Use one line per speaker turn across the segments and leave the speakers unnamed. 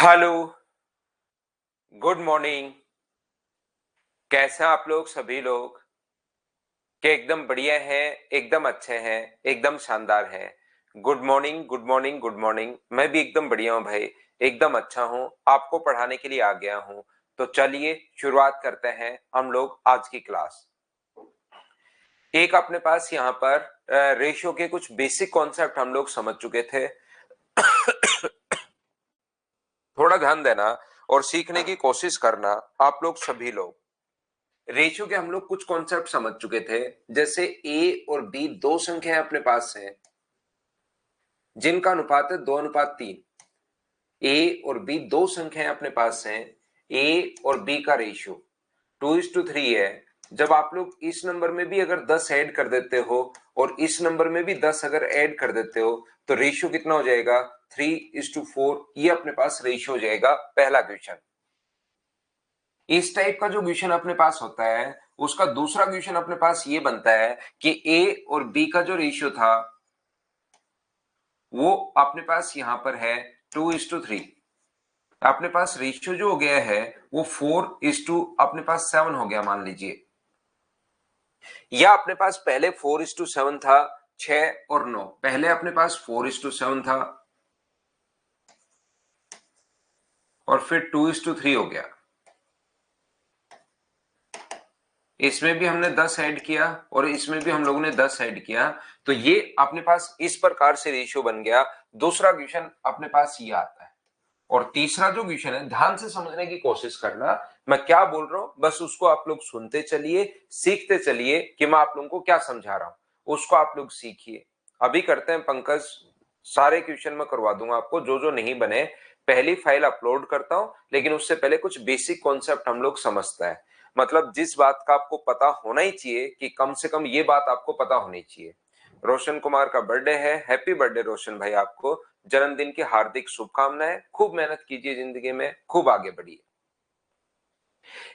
Hello, good morning. कैसे हैं आप लोग सभी लोग? कि एकदम बढ़िया हैं, एकदम अच्छे हैं, एकदम शानदार हैं। Good morning, good morning, good morning. मैं भी एकदम बढ़िया हूं भाई, एकदम अच्छा हूं। आपको पढ़ाने के लिए आ गया हूं। तो चलिए शुरुआत करते हैं हम लोग आज की क्लास। एक अपने पास यहाँ पर रेशियो के कुछ बेसिक कॉन्सेप्ट हम लोग समझ चुके थे। थोड़ा ध्यान देना और सीखने की कोशिश करना आप लोग सभी लोग। रेशियो के हम लोग कुछ कॉन्सेप्ट समझ चुके थे, जैसे ए और बी दो संख्याएं अपने पास हैं जिनका अनुपात है 2:3। ए और बी दो संख्याएं अपने पास हैं, ए और बी का रेशियो 2:3 है। जब आप लोग इस नंबर में भी अगर 10 ऐड कर देते हो और इस नंबर में भी 10 अगर ऐड कर देते हो तो रेशियो कितना हो जाएगा? 3:4। ये अपने पास रेशियो हो जाएगा, पहला क्वेश्चन। इस टाइप का जो क्वेश्चन अपने पास होता है उसका दूसरा क्वेश्चन अपने पास ये बनता है कि ए और बी का जो रेशियो था वो अपने पास यहां पर है 2:3। अपने पास रेशियो जो हो गया है वो 4:, अपने पास 7 हो गया मान लीजिए। या अपने पास पहले 4:7 था, 6 और 9। पहले अपने पास 4:7 था और फिर 2:3 हो गया। इसमें भी हमने 10 ऐड किया और इसमें भी हम लोगों ने 10 ऐड किया, तो ये अपने पास इस प्रकार से रेशियो बन गया। दूसरा क्वेश्चन अपने पास ये आता है। और तीसरा जो क्वेश्चन है, ध्यान से समझने की कोशिश करना मैं क्या बोल रहा हूं, बस उसको आप लोग सुनते चलिए, सीखते चलिए कि मैं आप लोगों को क्या समझा रहा हूं, उसको आप लोग सीखिए। अभी करते हैं पंकज, सारे क्वेश्चन मैं करवा दूंगा आपको, जो जो नहीं बने पहली फाइल अपलोड करता हूं, लेकिन उससे पहले कुछ बेसिक कॉन्सेप्ट हम लोग समझते हैं। मतलब जिस बात का आपको पता होना ही चाहिए कि कम से कम ये बात आपको पता होनी चाहिए। रोशन कुमार का बर्थडे है, हैप्पी बर्थडे रोशन भाई, आपको जन्मदिन की हार्दिक शुभकामनाएं। खूब मेहनत कीजिए जिंदगी में, खूब आगे बढ़िए।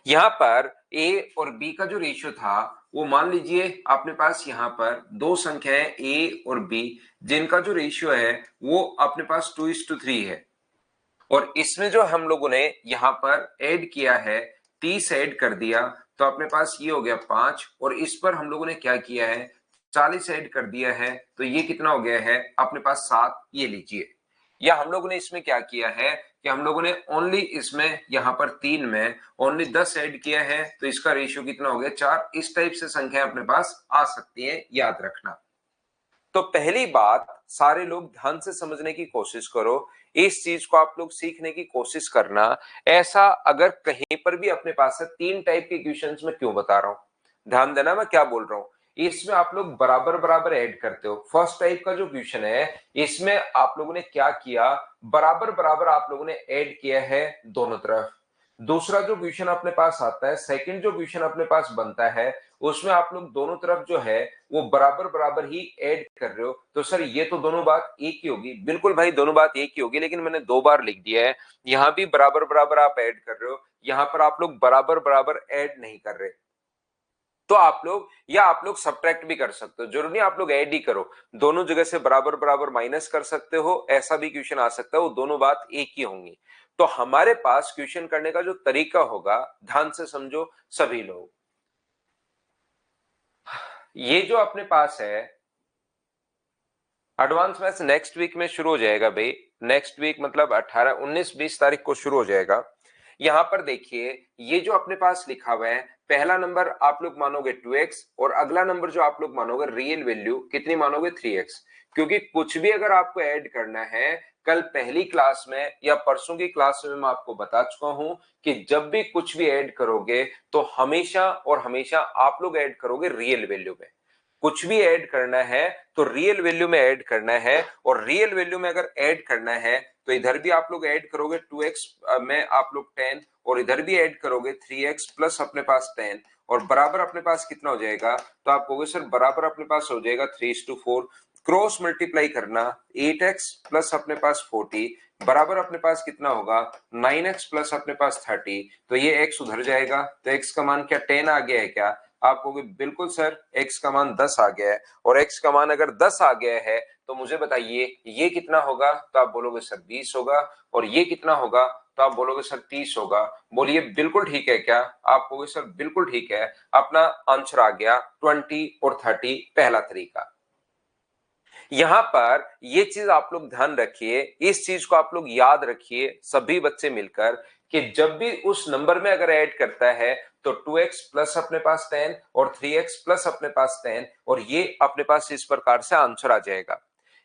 यहां पर ए और बी का जो रेशियो था वो मान लीजिए अपने पास यहां पर दो संख्याएं ए और बी जिनका जो रेशियो है वो अपने पास 2:3 है। और इसमें जो हम लोगों ने यहां पर ऐड किया है, 30 ऐड कर दिया, तो अपने पास ये हो गया 5। और इस पर हम लोगों ने क्या किया है, 40 ऐड कर दिया है, तो ये कितना हो गया है अपने पास 7। ये लीजिए। या हम लोगों ने इसमें क्या किया है कि हम लोगों ने ओनली इसमें यहां पर 3 में ओनली 10 ऐड किया है, तो इसका रेशियो कितना हो गया 4। इस टाइप से संख्या अपने पास आ सकती है, याद रखना। तो पहली बात, सारे लोग ध्यान से समझने की कोशिश करो, इस चीज को आप लोग सीखने की कोशिश करना। ऐसा अगर कहीं पर भी अपने पास है, 3 टाइप के क्वेश्चंस में क्यों बता रहा हूं, ध्यान देना मैं क्या बोल रहा हूं। इसमें आप लोग बराबर बराबर ऐड करते हो। फर्स्ट टाइप का जो क्वेश्चन है इसमें आप लोगों ने क्या किया, बराबर बराबर आप लोगों ने ऐड किया है दोनों तरफ। दूसरा जो क्वेश्चन अपने पास आता है, सेकंड जो क्वेश्चन अपने पास बनता है, उसमें आप लोग दोनों तरफ जो है वो बराबर बराबर ही ऐड कर रहे हो। तो सर ये तो दोनों बात एक ही होगी। बिल्कुल भाई, दोनों बात एक ही होगी, लेकिन मैंने 2 बार लिख दिया है। यहां भी बराबर बराबर आप ऐड कर रहे हो, यहां पर आप लोग बराबर बराबर ऐड नहीं कर रहे। तो आप लोग, या आप लोग सब्ट्रैक्ट भी कर सकते हो, जरूरी नहीं आप लोग ऐड ही करो। दोनों जगह से बराबर बराबर माइनस कर सकते हो, ऐसा भी क्वेश्चन आ सकता है, वो दोनों बात एक ही होंगी। तो हमारे पास क्वेश्चन करने का जो तरीका होगा, ध्यान से समझो सभी लोग। ये जो अपने पास है एडवांस मैथ्स नेक्स्ट वीक में शुरू हो जाएगा भाई। नेक्स्ट वीक मतलब 18, 19, 20 तारीख को शुरू हो जाएगा। यहां पर देखिए, ये जो अपने पास लिखा हुआ है, पहला नंबर आप लोग मानोगे 2x और अगला नंबर जो आप लोग मानोगे रियल वैल्यू कितनी मानोगे, 3x। क्योंकि कुछ भी अगर आपको ऐड करना है, कल पहली क्लास में या परसों की क्लास में मैं आपको बता चुका हूं कि जब भी कुछ भी ऐड करोगे तो हमेशा और हमेशा आप लोग ऐड करोगे रियल वैल्यू में। कुछ भी ऐड करना है तो रियल वैल्यू में ऐड करना है। और रियल वैल्यू में अगर ऐड करना है तो इधर भी आप लोग ऐड करोगे 2x में आप लोग 10, और इधर भी ऐड करोगे 3x प्लस अपने पास 10, और बराबर अपने पास कितना हो जाएगा, तो आप कहोगे सर बराबर अपने पास हो जाएगा 3:4। क्रॉस मल्टीप्लाई करना, 8x प्लस अपने पास 40 बराबर अपने पास कितना होगा, 9x प्लस अपने पास 30। तो ये x उधर जाएगा, तो x का मान क्या 10 आ गया है क्या, आप कहोगे बिल्कुल सर x का मान 10 आ गया है, और x का मान अगर 10 आ गया है तो मुझे बताइए ये कितना होगा, तो आप बोलोगे सर 20 होगा, और ये कितना होगा, तो आप बोलोगे सर 30 होगा। बोलिए बिल्कुल ठीक है क्या? आप कहोगे सर बिल्कुल ठीक है। अपना आंसर आ गया 20 और 30, पहला तरीका। यहां पर ये चीज आप लोग ध्यान रखिए, इस चीज को आप लोग याद रखिए सभी बच्चे मिलकर, कि जब भी उस नंबर में अगर ऐड करता है तो 2x प्लस अपने पास 10 और 3x प्लस अपने पास 10, और ये अपने पास इस प्रकार से आंसर आ जाएगा।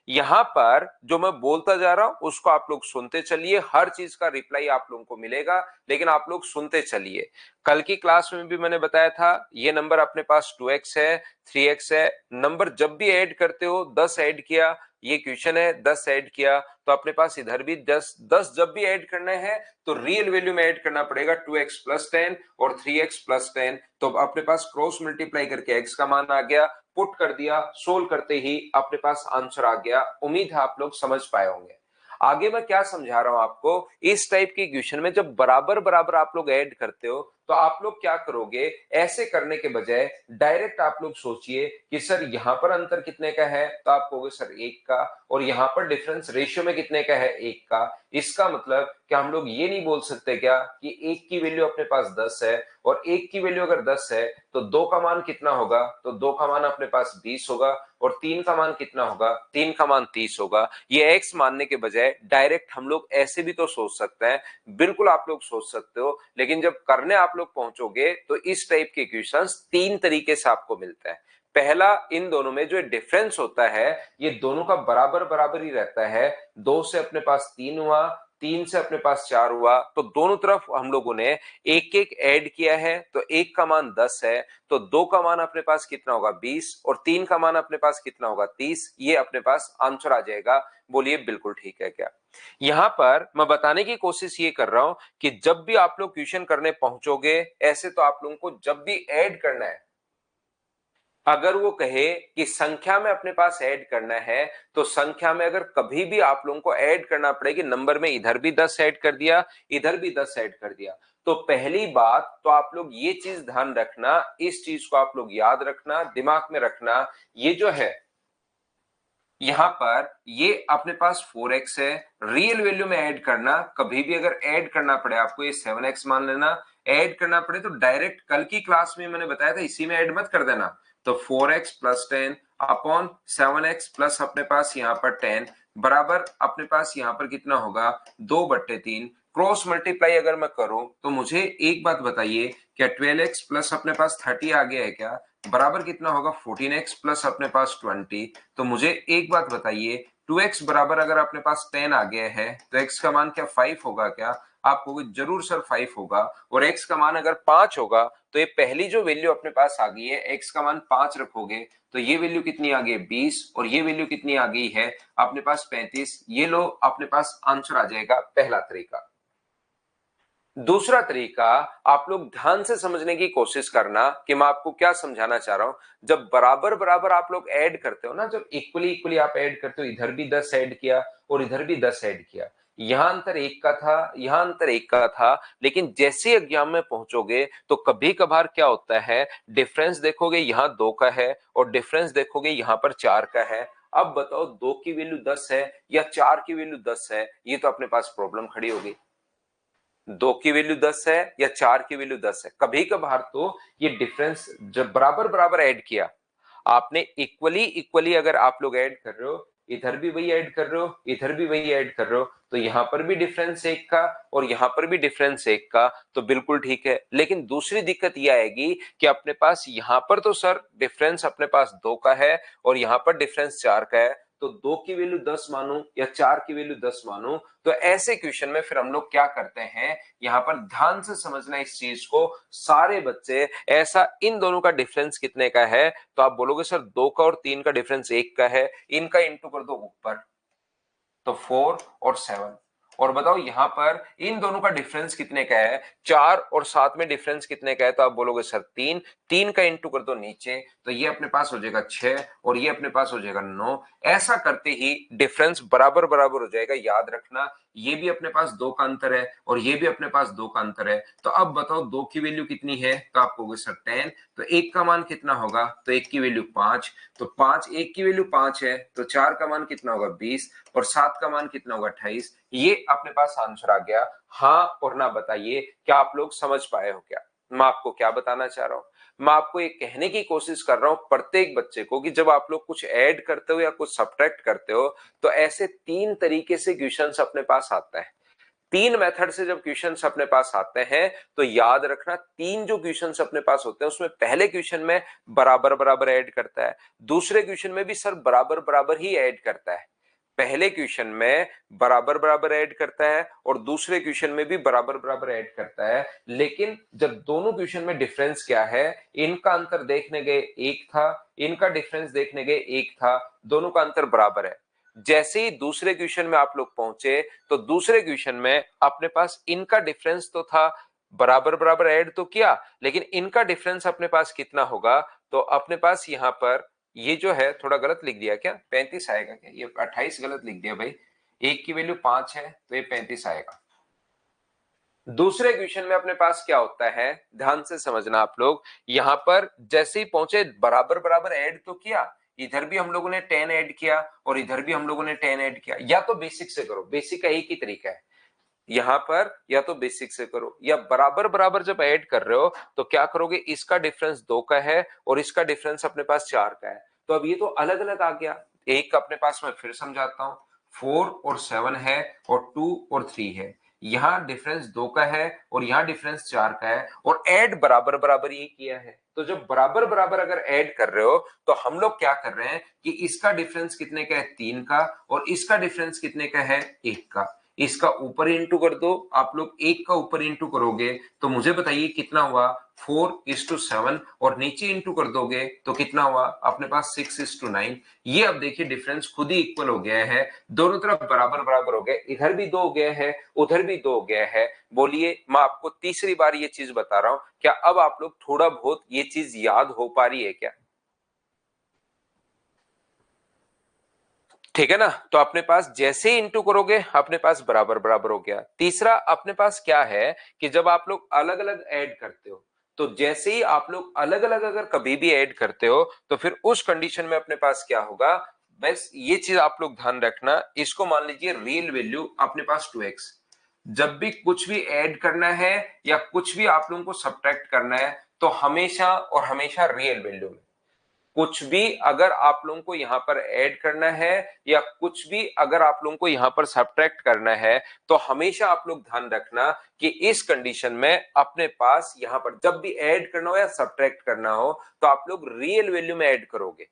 यहां पर जो मैं बोलता जा रहा हूं उसको आप लोग सुनते चलिए, हर चीज का रिप्लाई आप लोगों को मिलेगा, लेकिन आप लोग सुनते चलिए। कल की क्लास में भी मैंने बताया था ये नंबर अपने पास 2x है, 3x है। नंबर जब भी ऐड करते हो 10 ऐड किया, ये क्वेश्चन है 10 ऐड किया, तो अपने पास इधर भी 10, 10 जब भी ऐड करना है तो रियल वैल्यू में ऐड करना पड़ेगा 2x प्लस 10 और 3x प्लस 10। तो अपने पास क्रॉस मल्टीप्लाई करके x का मान आ गया, पुट कर दिया, सोल्व करते ही अपने पास आंसर आ गया। उम्मीद है आप लोग समझ पाए होंगे। आगे मैं क्या समझा रहा हूं आपको, इस टाइप के क्वेश्चन में जब बराबर बराबर आप लोग ऐड करते हो तो आप लोग क्या करोगे, ऐसे करने के बजाय डायरेक्ट आप लोग सोचिए कि सर यहां पर अंतर कितने का है, तो आप कहोगे सर 1 का, और यहां पर डिफरेंस रेशियो में कितने का है, 1 का। इसका मतलब कि हम लोग ये नहीं बोल सकते क्या कि 1 की वैल्यू अपने पास 10 है, और 1 की वैल्यू अगर 10 है तो 2 का मान कितना होगा, तो 2 का मान अपने पास 20 होगा, और 3 का मान कितना होगा, 3 का मान 30 होगा। ये x मानने के बजाय डायरेक्ट हम लोग ऐसे भी तो सोच सकते हैं, बिल्कुल आप लोग सोच सकते हो, लेकिन जब करने आप लोग पहुंचोगे तो इस टाइप के क्वेश्चंस 3 तरीके से आपको मिलते हैं। पहला, इन दोनों में जो डिफरेंस होता है ये दोनों का बराबर बराबर ही रहता है। 2 से अपने पास 3 हुआ, 3 से अपने पास 4 हुआ, तो दोनों तरफ हम लोगों ने एक एक ऐड किया है, तो 1 का मान 10 है, तो 2 का मान अपने पास कितना होगा, 20, और 3 का मान अपने पास कितना होगा, 30। ये अपने पास आंसर आ जाएगा। बोलिए बिल्कुल ठीक है क्या? यहां पर मैं बताने की कोशिश ये कर रहा हूं कि जब भी आप लोग क्वेश्चन करने पहुंचोगे, ऐसे तो आप लोगों को जब भी ऐड करना है, अगर वो कहे कि संख्या में अपने पास ऐड करना है, तो संख्या में अगर कभी भी आप लोगों को ऐड करना पड़े कि नंबर में इधर भी 10 ऐड कर दिया, इधर भी 10 ऐड कर दिया, तो पहली बात तो आप लोग ये चीज ध्यान रखना, इस चीज को आप लोग याद रखना, दिमाग में रखना, ये जो है यहां पर ये अपने पास 4x है, रियल वैल्यू में ऐड करना, कभी भी अगर ऐड करना पड़े आपको ये 7x मान लेना, ऐड करना पड़े तो डायरेक्ट कल की क्लास में मैंने बताया था इसी में ऐड मत कर देना। तो 4x plus 10 upon 7x plus अपने पास यहाँ पर 10 बराबर अपने पास यहाँ पर कितना होगा, 2/3। क्रॉस मल्टीप्लाई अगर मैं करूं तो मुझे एक बात बताइए, क्या 12x प्लस अपने पास 30 आ गया है क्या, बराबर कितना होगा 14x प्लस अपने पास 20। तो मुझे एक बात बताइए, 2x बराबर अगर अपने पास 10 आ गया है तो x का मान क्या 5 होगा क्या? आप कहोगे जरूर सर 5 होगा, और x का मान अगर 5 होगा तो ये पहली जो वैल्यू अपने पास आ गई है, x का मान 5 रखोगे तो ये वैल्यू कितनी आ गई 20, और ये वैल्यू कितनी आ गई है अपने पास 35। ये लो अपने पास आंसर आ जाएगा, पहला तरीका। दूसरा तरीका, आप लोग ध्यान से समझने की कोशिश करना कि मैं आपको क्या समझाना चाह रहा हूं। जब बराबर बराबर आप लोग ऐड करते हो ना, जब इक्वली इक्वली आप ऐड करते हो, इधर भी 10 ऐड किया और इधर भी 10 ऐड किया, यहां अंतर 1 का था, यहां अंतर 1 का था, लेकिन जैसे एग्जाम में पहुंचोगे तो कभी कभार क्या होता है, डिफरेंस देखोगे यहां 2 का है, और डिफरेंस देखोगे यहां पर 4 का है। अब बताओ 2 की वैल्यू 10 है या 4 की वैल्यू 10 है, ये तो अपने पास प्रॉब्लम खड़ी होगी। 2 की वैल्यू 10 है या 4 की वैल्यू 10 है, कभी कभार तो ये डिफरेंस जब बराबर बराबर ऐड किया, आपने इक्वली इक्वली अगर आप लोग ऐड कर रहे हो, इधर भी वही ऐड कर रहे हो, इधर भी वही ऐड कर रहे हो, तो यहां पर भी डिफरेंस 1 का और यहां पर भी डिफरेंस 1 का, तो बिल्कुल ठीक है। लेकिन दूसरी दिक्कत यह आएगी कि अपने पास यहां पर तो सर डिफरेंस अपने पास 2 का है और यहां पर डिफरेंस 4 का है, तो 2 की वैल्यू 10 मानूं या 4 की वैल्यू 10 मानूं, तो ऐसे क्वेश्चन में फिर हम लोग क्या करते हैं, यहां पर ध्यान से समझना इस चीज को सारे बच्चे। ऐसा इन दोनों का डिफरेंस कितने का है, तो आप बोलोगे सर 2 का और 3 का डिफरेंस 1 का है, इनका इंटू कर दो ऊपर, तो 4 और 7। और बताओ यहां पर इन दोनों का डिफरेंस कितने का है, 4 और 7 में डिफरेंस कितने का है, तो आप बोलोगे सर 3, 3 का इंटू कर दो नीचे, तो ये अपने पास हो जाएगा 6 और ये अपने पास हो जाएगा 9। ऐसा करते ही डिफरेंस बराबर बराबर हो जाएगा, याद रखना। ये भी अपने पास 2 का अंतर है और ये भी अपने पास 2 का अंतर है। तो अब बताओ 2 की वैल्यू कितनी है, तो आप कहोगे सर 10, तो 1 का मान कितना होगा, तो 1 की वैल्यू 5, तो 5, 1 की वैल्यू 5 है, तो 4 का मान कितना होगा 20 और 7 का मान कितना होगा 28। ये अपने पास आंसर आ गया। हाँ और ना बताइए, क्या आप लोग समझ पाए हो क्या मैं आपको क्या बताना चाह रहा हूं? मैं आपको ये कहने की कोशिश कर रहा हूं प्रत्येक बच्चे को कि जब आप लोग कुछ ऐड करते हो या कुछ सब्ट्रैक्ट करते हो तो ऐसे 3 तरीके से क्वेश्चंस अपने पास आता है। 3 मेथड से जब क्वेश्चंस अपने पास आते हैं तो याद रखना, 3 जो क्वेश्चंस अपने पास होते हैं उसमें पहले क्वेश्चन में बराबर बराबर ऐड करता है, दूसरे क्वेश्चन में भी सर बराबर बराबर ही ऐड करता है। पहले क्वेश्चन में बराबर बराबर ऐड करता है और दूसरे क्वेश्चन में भी बराबर बराबर ऐड करता है। लेकिन जब दोनों क्वेश्चन में डिफरेंस क्या है, इनका अंतर देखने गए 1 था, इनका डिफरेंस देखने गए 1 था, दोनों का अंतर बराबर है। जैसे ही दूसरे क्वेश्चन में आप लोग पहुंचे तो दूसरे क्वेश्चन में अपने पास इनका डिफरेंस तो था, बराबर बराबर ऐड तो किया, लेकिन इनका डिफरेंस अपने पास कितना होगा, तो अपने पास यहां पर ये जो है थोड़ा गलत लिख दिया क्या, 35 आएगा क्या, ये 28 गलत लिख दिया भाई, 1 की वैल्यू 5 है तो ये 35 आएगा। दूसरे क्वेश्चन में अपने पास क्या होता है, ध्यान से समझना आप लोग, यहां पर जैसे ही पहुंचे बराबर बराबर ऐड तो किया, इधर भी हम लोगों ने 10 ऐड किया और इधर भी हम लोगों ने 10 ऐड किया। या तो बेसिक से करो, बेसिक का एक ही तरीका है, यहां पर या तो बेसिक से करो या बराबर बराबर जब ऐड कर रहे हो तो क्या करोगे, इसका डिफरेंस 2 का है और इसका डिफरेंस अपने पास 4 का है, तो अब ये तो अलग अलग आ गया। एक अपने पास मैं फिर समझाता हूं, 4 और 7 है और 2 और 3 है, यहां डिफरेंस 2 का है और यहां डिफरेंस 4 का है और ऐड बराबर बराबर ये किया है। तो जब बराबर बराबर अगर ऐड कर रहे हो तो हम लोग क्या कर रहे हैं कि इसका डिफरेंस कितने का है 3 का और इसका डिफरेंस कितने का है 1 का, इसका ऊपर इंटू कर दो, आप लोग 1 का ऊपर इंटू करोगे तो मुझे बताइए कितना हुआ, 4:7 और नीचे इंटू कर दोगे तो कितना हुआ अपने पास 6:9। ये अब देखिए डिफरेंस खुद ही इक्वल हो गया है, दोनों तरफ बराबर बराबर हो गए, इधर भी 2 हो गया है उधर भी 2 हो गया है। बोलिए, मैं आपको तीसरी बार ये चीज बता रहा हूं, क्या अब आप लोग थोड़ा बहुत ये चीज याद हो पा रही है क्या? ठीक है ना, तो अपने पास जैसे ही इंटू करोगे अपने पास बराबर बराबर हो गया। तीसरा अपने पास क्या है कि जब आप लोग अलग अलग ऐड करते हो तो जैसे ही आप लोग अलग अलग अगर कभी भी ऐड करते हो तो फिर उस कंडीशन में अपने पास क्या होगा, बस ये चीज आप लोग ध्यान रखना, इसको मान लीजिए रियल वैल्यू अपने पास 2x। जब भी कुछ भी ऐड करना है या कुछ भी आप लोगों को सब्ट्रैक्ट करना है तो हमेशा और हमेशा रियल वैल्यू में, कुछ भी अगर आप लोगों को यहां पर ऐड करना है या कुछ भी अगर आप लोगों को यहां पर सब्ट्रैक्ट करना है तो हमेशा आप लोग ध्यान रखना कि इस कंडीशन में अपने पास यहां पर जब भी ऐड करना हो या सब्ट्रैक्ट करना हो तो आप लोग रियल वैल्यू में ऐड करोगे।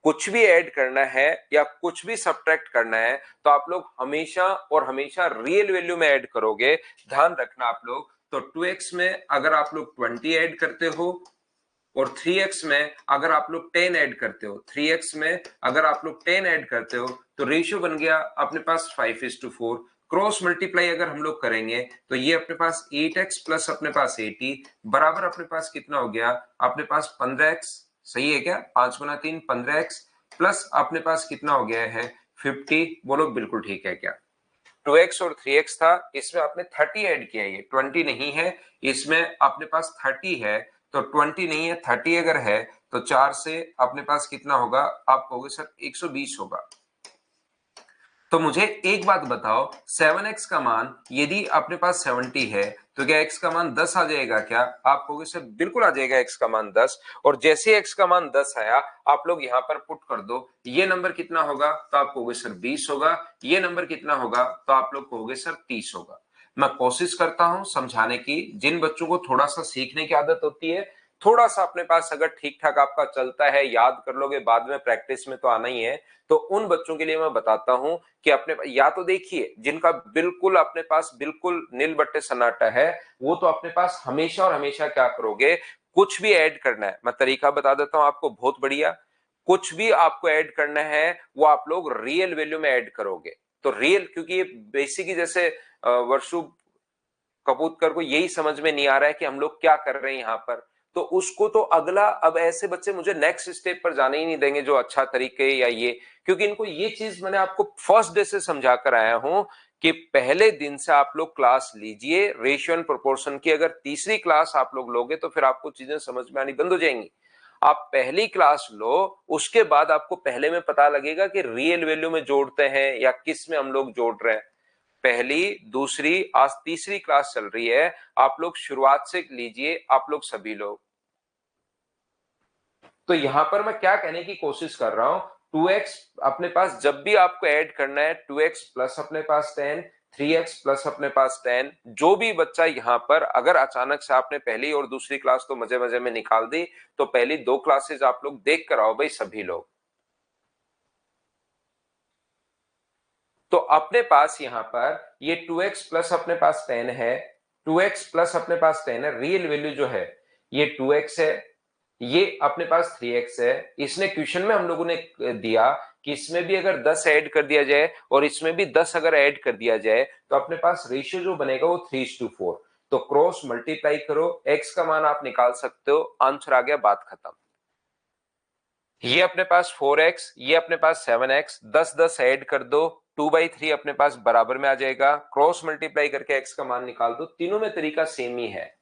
कुछ भी ऐड करना है या कुछ भी सब्ट्रैक्ट करना है तो आप लोग हमेशा और हमेशा रियल वैल्यू में ऐड करोगे, ध्यान रखना आप लोग। तो 2x में अगर आप लोग 20 ऐड करते हो और 3x में अगर आप लोग 10 ऐड करते हो, 3x में अगर आप लोग 10 ऐड करते हो तो रेशियो बन गया अपने पास 5:4। क्रॉस मल्टीप्लाई अगर हम लोग करेंगे तो ये अपने पास 8x प्लस अपने पास 80 बराबर अपने पास कितना हो गया, अपने पास 15x। सही है क्या, 5 गुना 3 15x प्लस अपने पास कितना हो गया है 50। बोलो बिल्कुल ठीक है क्या? 2x और 3x था, इसमें आपने 30 ऐड किया, ये 20 नहीं है, इसमें अपने पास 30 है, तो 20 नहीं है 30 अगर है तो 4 से अपने पास कितना होगा, आप कहोगे सर 120 होगा। तो मुझे एक बात बताओ, 7x का मान यदि अपने पास 70 है तो क्या x का मान 10 आ जाएगा क्या? आप कहोगे सर बिल्कुल आ जाएगा x का मान 10, और जैसे x का मान 10 आया आप लोग यहां पर पुट कर दो, ये नंबर कितना होगा तो आप कहोगे सर 20 होगा, ये नंबर कितना होगा तो आप लोग कहोगे सर 30 होगा। मैं कोशिश करता हूं समझाने की, जिन बच्चों को थोड़ा सा सीखने की आदत होती है, थोड़ा सा अपने पास अगर ठीक ठाक आपका चलता है, याद कर लोगे, बाद में प्रैक्टिस में तो आना ही है, तो उन बच्चों के लिए मैं बताता हूं कि अपने या तो देखिए जिनका बिल्कुल अपने पास बिल्कुल नील बट्टे सन्नाटा है वो तो अपने पास हमेशा और हमेशा क्या करोगे, कुछ भी ऐड करना है, मैं तरीका बता देता हूं आपको बहुत बढ़िया, कुछ भी आपको ऐड करना है वो आप लोग रियल वैल्यू में ऐड करोगे। तो रियल, क्योंकि ये बेसिक ही जैसे वर्षु कपूरकर को यही समझ में नहीं आ रहा है कि हम लोग क्या कर रहे हैं यहां पर, तो उसको तो अगला, अब ऐसे बच्चे मुझे नेक्स्ट स्टेप पर जाने ही नहीं देंगे जो अच्छा तरीके या ये, क्योंकि इनको ये चीज मैंने आपको फर्स्ट डे से समझा कर आया हूं कि पहले दिन से आप लोग क्लास लीजिए रेशियो एंड प्रोपोर्शन की। अगर तीसरी क्लास आप लोग लोगे तो फिर आपको चीजें समझ में आनी बंद हो जाएंगी। आप पहली क्लास लो, उसके बाद आपको पहले में पता लगेगा कि रियल वैल्यू में जोड़ते हैं या किस में हम लोग जोड़ रहे हैं। पहली, दूसरी, आज तीसरी क्लास चल रही है, आप लोग शुरुआत से लीजिए, आप लोग सभी लोग। तो यहां पर मैं क्या कहने की कोशिश कर रहा हूं, 2x अपने पास जब भी आपको ऐड करना है, 2x प्लस अपने पास 10, 3x प्लस अपने पास 10, जो भी बच्चा यहां पर अगर अचानक से आपने पहली और दूसरी क्लास तो मजे मजे में निकाल दी, तो पहली दो क्लासेस आप लोग देख कर आओ भाई सभी लोग। तो अपने पास यहां पर ये 2x प्लस अपने पास 10 है, 2x प्लस अपने पास 10 है, रियल वैल्यू जो है ये 2x है, ये अपने पास 3x है। इसने क्वेश्चन में हम लोगों ने दिया कि इसमें भी अगर 10 ऐड कर दिया जाए और इसमें भी 10 अगर ऐड कर दिया जाए तो अपने पास रेशियो जो बनेगा वो 3:4। तो क्रॉस मल्टीप्लाई करो, x का मान आप निकाल सकते हो, आंसर आ गया, बात खत्म। ये अपने पास 4x, ये अपने पास 7x, 10 ऐड कर दो, 2/3 अपने पास बराबर में आ जाएगा, क्रॉस मल्टीप्लाई करके x का मान निकाल दो। तीनों में तरीका सेम ही है।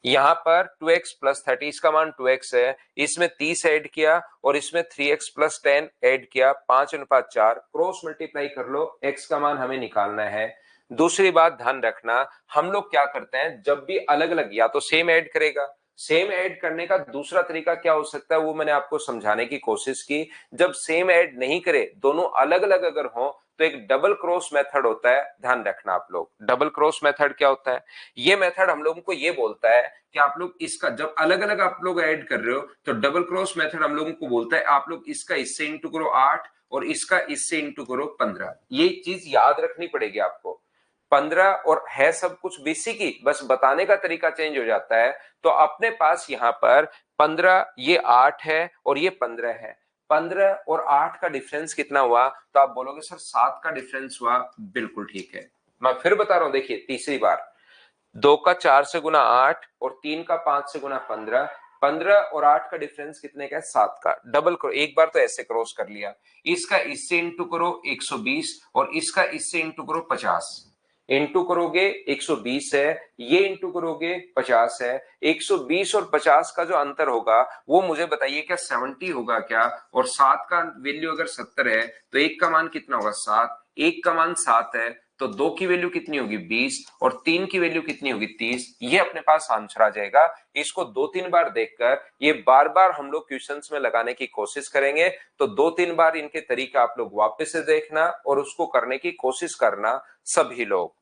यहां पर 2x प्लस 30, इसका मान 2x है, इसमें 30 ऐड किया और इसमें 3x प्लस 10 ऐड किया, 5:4, क्रॉस मल्टीप्लाई कर लो, x का मान हमें निकालना है। दूसरी बात ध्यान रखना, हम लोग क्या करते हैं जब भी अलग अलग, या तो सेम ऐड करेगा, सेम ऐड करने का दूसरा तरीका क्या हो सकता है वो मैंने आपको समझाने की कोशिश की। जब सेम ऐड नहीं करे, दोनों अलग अलग अगर हो तो एक डबल क्रॉस मेथड होता है, ध्यान रखना आप लोग। डबल क्रॉस मेथड क्या होता है, ये मेथड हम लोगों को ये बोलता है कि आप लोग इसका जब अलग अलग आप लोग ऐड कर रहे हो तो डबल क्रॉस मेथड हम लोगों को बोलता है आप लोग इसका इससे इंटू करो 8 और इसका इससे इंटू करो 15। ये चीज याद रखनी पड़ेगी आपको। 15 और है सब कुछ बेसिक ही, बस बताने का तरीका चेंज हो जाता है। तो अपने पास यहां पर 15, ये 8 है और ये 15 है। 15 और 8 का डिफरेंस कितना हुआ, तो आप बोलोगे सर 7 का डिफरेंस हुआ। बिल्कुल ठीक है, मैं फिर बता रहा हूं, देखिए तीसरी बार, 2 का 4 से गुना 8 और 3 का 5 से गुना 15, 15 और 8 का डिफरेंस कितने का है, 7 का। डबल करो, एक बार तो ऐसे क्रॉस कर लिया, इसका इससे इंटू करो 120 और इसका इससे इंटू करो 50। इंटू करोगे 120 है, ये इंटू करोगे 50 है। 120 और 50 का जो अंतर होगा वो मुझे बताइए क्या 70 होगा क्या, और 7 का वैल्यू अगर 70 है तो एक का मान कितना होगा 7, एक का मान 7 है तो 2 की वैल्यू कितनी होगी 20 और 3 की वैल्यू कितनी होगी 30। ये अपने पास आंसर आ जाएगा। इसको 2-3 बार देखकर ये बार बार हम लोग क्वेश्चंस में लगाने की कोशिश करेंगे, तो 2-3 बार इनके तरीका आप लोग वापस से देखना और उसको करने की कोशिश करना सभी लोग।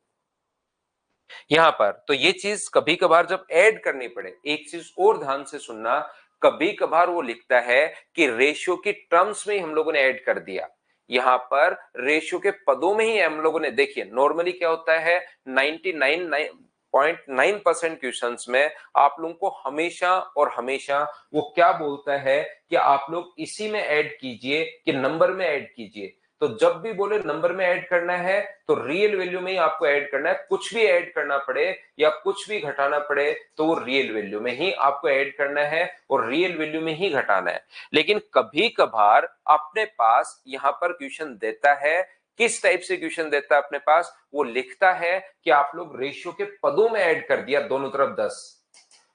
यहां पर तो ये चीज कभी कभार जब ऐड करनी पड़े, एक चीज और ध्यान से सुनना, कभी कभार वो लिखता है कि रेशियो की टर्म्स में ही हम लोगों ने ऐड कर दिया। यहां पर रेशियो के पदों में ही हम लोगों ने, देखिए नॉर्मली क्या होता है 99.9% क्वेश्चंस में आप लोगों को हमेशा और हमेशा वो क्या बोलता है कि आप लोग इसी में ऐड कीजिए कि नंबर में ऐड कीजिए। तो जब भी बोले नंबर में ऐड करना है तो रियल वैल्यू में ही आपको ऐड करना है, कुछ भी ऐड करना पड़े या कुछ भी घटाना पड़े तो वो रियल वैल्यू में ही आपको ऐड करना है और रियल वैल्यू में ही घटाना है। लेकिन कभी कभार अपने पास यहां पर क्वेश्चन देता है, किस टाइप से क्वेश्चन देता है अपने पास, वो लिखता है कि आप लोग रेशियो के पदों में ऐड कर दिया दोनों तरफ 10,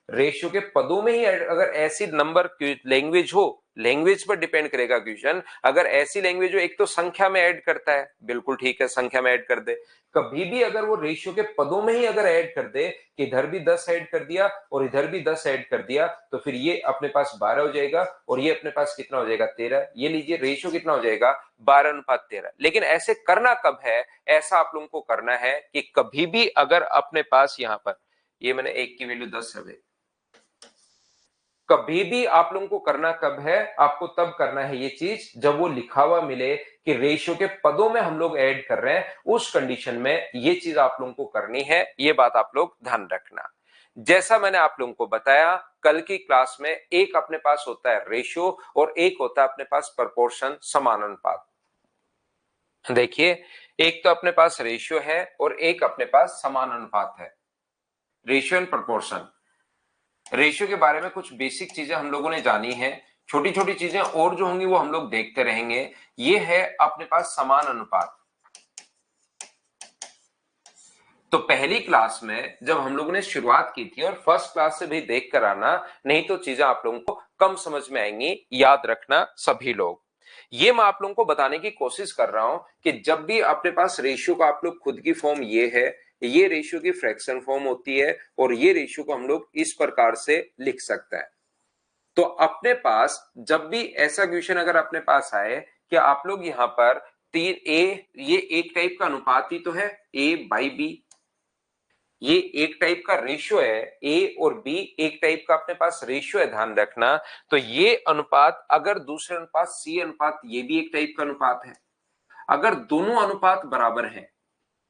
रेशियो के पदों में ही अगर ऐसी नंबर लैंग्वेज हो, लैंग्वेज पर डिपेंड करेगा क्वेश्चन, अगर ऐसी लैंग्वेज हो, एक तो संख्या में ऐड करता है, बिल्कुल ठीक है संख्या में ऐड कर दे। कभी भी अगर वो रेशियो के पदों में ही अगर ऐड कर दे कि इधर भी 10 ऐड कर दिया और इधर भी 10 ऐड कर दिया तो फिर ये अपने पास 12 हो जाएगा और ये अपने पास कितना हो जाएगा 13। ये लीजिए रेशियो कितना हो जाएगा 12:13। लेकिन ऐसे करना कब है, ऐसा आप लोगों को करना है कि कभी भी अगर अपने पास यहां पर, ये मैंने एक की वैल्यू 10 है, कभी भी आप लोगों को करना कब है, आपको तब करना है ये चीज जब वो लिखा हुआ मिले कि रेशियो के पदों में हम लोग ऐड कर रहे हैं, उस कंडीशन में ये चीज आप लोगों को करनी है। ये बात आप लोग ध्यान रखना। जैसा मैंने आप लोगों को बताया, कल की क्लास में एक अपने पास होता है रेशियो और एक होता है अपने पास प्रपोर्शन, समानुपात। देखिए एक तो अपने पास रेशियो है और एक अपने पास समानुपात है, रेशियो एंड प्रपोर्शन। रेशियो के बारे में कुछ बेसिक चीजें हम लोगों ने जानी है, छोटी छोटी चीजें और जो होंगी वो हम लोग देखते रहेंगे। ये है अपने पास समान अनुपात। तो पहली क्लास में जब हम लोगों ने शुरुआत की थी, और फर्स्ट क्लास से भी देख कर आना, नहीं तो चीजें आप लोगों को कम समझ में आएंगी, याद रखना सभी लोग। ये मैं आप लोगों को बताने की कोशिश कर रहा हूं कि जब भी अपने पास रेशियो का आप लोग खुद की फॉर्म ये है, ये रेशियो की फ्रैक्शन फॉर्म होती है, और ये रेशियो को हम लोग इस प्रकार से लिख सकते हैं। तो अपने पास जब भी ऐसा क्वेश्चन अगर अपने पास आए कि आप लोग यहां पर तीन ए, ये एक टाइप का अनुपात ही तो है, ए बाई बी, ये एक टाइप का रेशियो है, ए और बी एक टाइप का अपने पास रेशियो है, ध्यान रखना। तो ये अनुपात अगर दूसरे अनुपात सी अनुपात, ये भी एक टाइप का अनुपात है। अगर दोनों अनुपात बराबर हैं,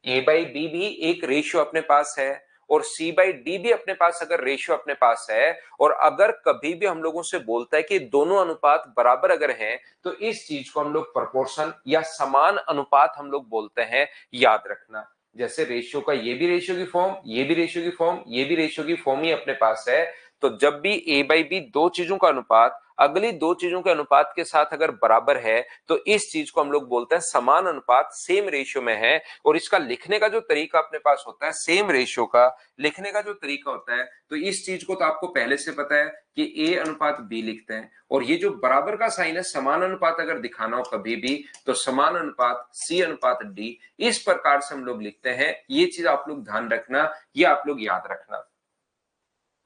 ए बाई बी भी एक रेशियो अपने पास है, और सी बाई डी भी अपने पास अगर रेशियो अपने पास है, और अगर कभी भी हम लोगों से बोलता है कि दोनों अनुपात बराबर अगर हैं, तो इस चीज को हम लोग प्रोपोर्शन या समान अनुपात हम लोग बोलते हैं, याद रखना। जैसे रेशियो का ये भी रेशियो की फॉर्म, ये भी रेशियो की फॉर्म, ये भी रेशियो की फॉर्म ही अपने पास है। तो जब भी ए बाई बी दो चीजों का अनुपात अगली दो चीजों के अनुपात के साथ अगर बराबर है, तो इस चीज को हम लोग बोलते हैं समान अनुपात, सेम रेशियो में है। और इसका लिखने का जो तरीका अपने पास होता है, सेम रेशियो का लिखने का जो तरीका होता है, तो इस चीज को तो आपको पहले से पता है कि ए अनुपात बी लिखते हैं, और ये जो बराबर का साइन है, समान अनुपात अगर दिखाना हो कभी भी, तो समान अनुपात सी अनुपात डी, इस प्रकार से हम लोग लिखते हैं। ये चीज आप लोग ध्यान रखना, ये आप लोग याद रखना।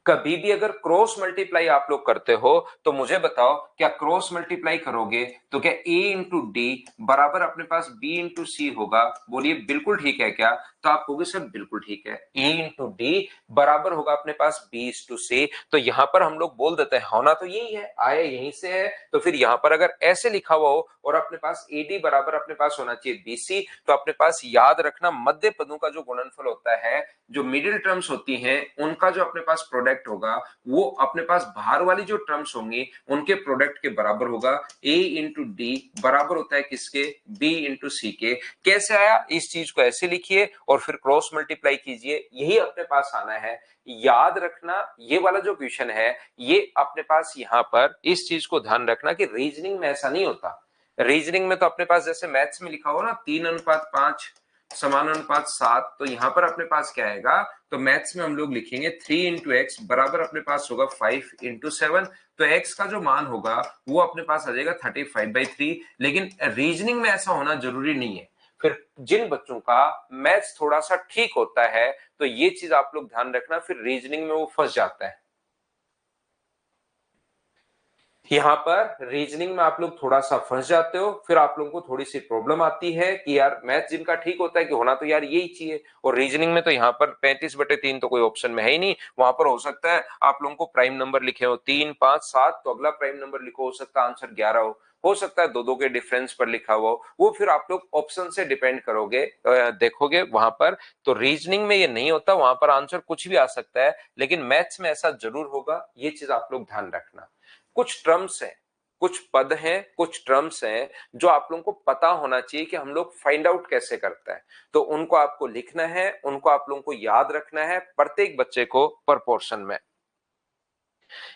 कभी भी अगर क्रॉस मल्टीप्लाई आप लोग करते हो, तो मुझे बताओ, क्या क्रॉस मल्टीप्लाई करोगे तो क्या a इंटू डी बराबर अपने पास b इंटू सी होगा? बोलिए बिल्कुल ठीक है क्या? तो आप कहोगे सर बिल्कुल ठीक है, a इंटू डी बराबर होगा अपने पास b इंटू सी। तो यहां पर हम लोग बोल देते हैं, होना तो यही है, आया यहीं से है, तो फिर यहां पर अगर ऐसे लिखा हुआ हो और अपने पास ad बराबर अपने पास होना चाहिए bc, तो अपने पास याद रखना मध्य पदों का जो गुणनफल होता है, जो मिडिल टर्म्स होती हैं, उनका जो अपने पास प्रोडक्ट होगा, वो अपने पास बाहर वाली जो टर्म्स होंगी उनके प्रोडक्ट के बराबर होगा। a इंटू डी बराबर होता है किसके? b इंटू सी के। कैसे आया? इस चीज को ऐसे लिखिए और फिर क्रॉस मल्टीप्लाई कीजिए, यही अपने पास आना है। याद रखना, ये वाला जो क्वेश्चन है, ये अपने पास यहां पर इस चीज को ध्यान रखना कि रीजनिंग में ऐसा नहीं होता। रीजनिंग में तो अपने पास जैसे मैथ्स में लिखा हो ना, 3:5 समानुपात 7, तो यहां पर अपने पास क्या आएगा? तो मैथ्स में हम लोग लिखेंगे 3 इंटू एक्स बराबर अपने पास होगा 5 इंटू 7। तो एक्स का जो मान होगा वो अपने पास आ जाएगा 35/3। लेकिन रीजनिंग में ऐसा होना जरूरी नहीं है। फिर जिन बच्चों का मैथ्स थोड़ा सा ठीक होता है, तो ये चीज आप लोग ध्यान रखना, फिर रीजनिंग में वो फंस जाता है। यहाँ पर रीजनिंग में आप लोग थोड़ा सा फंस जाते हो, फिर आप लोगों को थोड़ी सी प्रॉब्लम आती है कि यार मैथ जिनका ठीक होता है कि होना तो यार यही चाहिए, और रीजनिंग में तो यहाँ पर 35/3 तो कोई ऑप्शन में है ही नहीं। वहां पर हो सकता है आप लोगों को प्राइम नंबर लिखे हो 3, 5, 7, तो अगला प्राइम नंबर लिखो, हो सकता है आंसर 11 हो सकता है 2-2 के डिफरेंस पर लिखा हुआ हो, वो फिर आप लोग ऑप्शन से डिपेंड करोगे, देखोगे वहां पर। तो रीजनिंग में ये नहीं होता, वहां पर आंसर कुछ भी आ सकता है, लेकिन मैथ्स में ऐसा जरूर होगा, ये चीज आप लोग ध्यान रखना। कुछ टर्म्स हैं, कुछ पद हैं, कुछ टर्म्स हैं जो आप लोगों को पता होना चाहिए कि हम लोग फाइंड आउट कैसे करते हैं, तो उनको आपको लिखना है, उनको आप लोगों को याद रखना है, प्रत्येक बच्चे को प्रोपोर्शन में।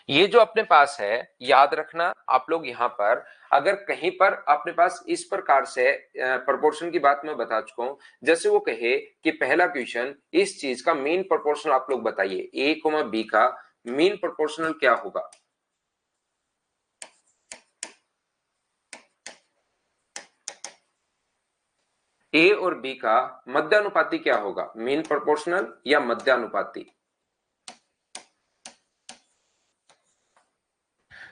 ये जो अपने पास है, याद रखना आप लोग, यहां पर अगर कहीं पर अपने पास इस प्रकार से प्रोपोर्शन की बात मैं बता चुका हूं, जैसे वो कहे कि पहला क्वेश्चन, इस चीज का मीन प्रोपोर्शनल आप लोग बताइए, a, b का मीन प्रोपोर्शनल क्या होगा? ए और बी का मध्यानुपाती क्या होगा? मीन प्रोपोर्शनल या मध्यानुपाती?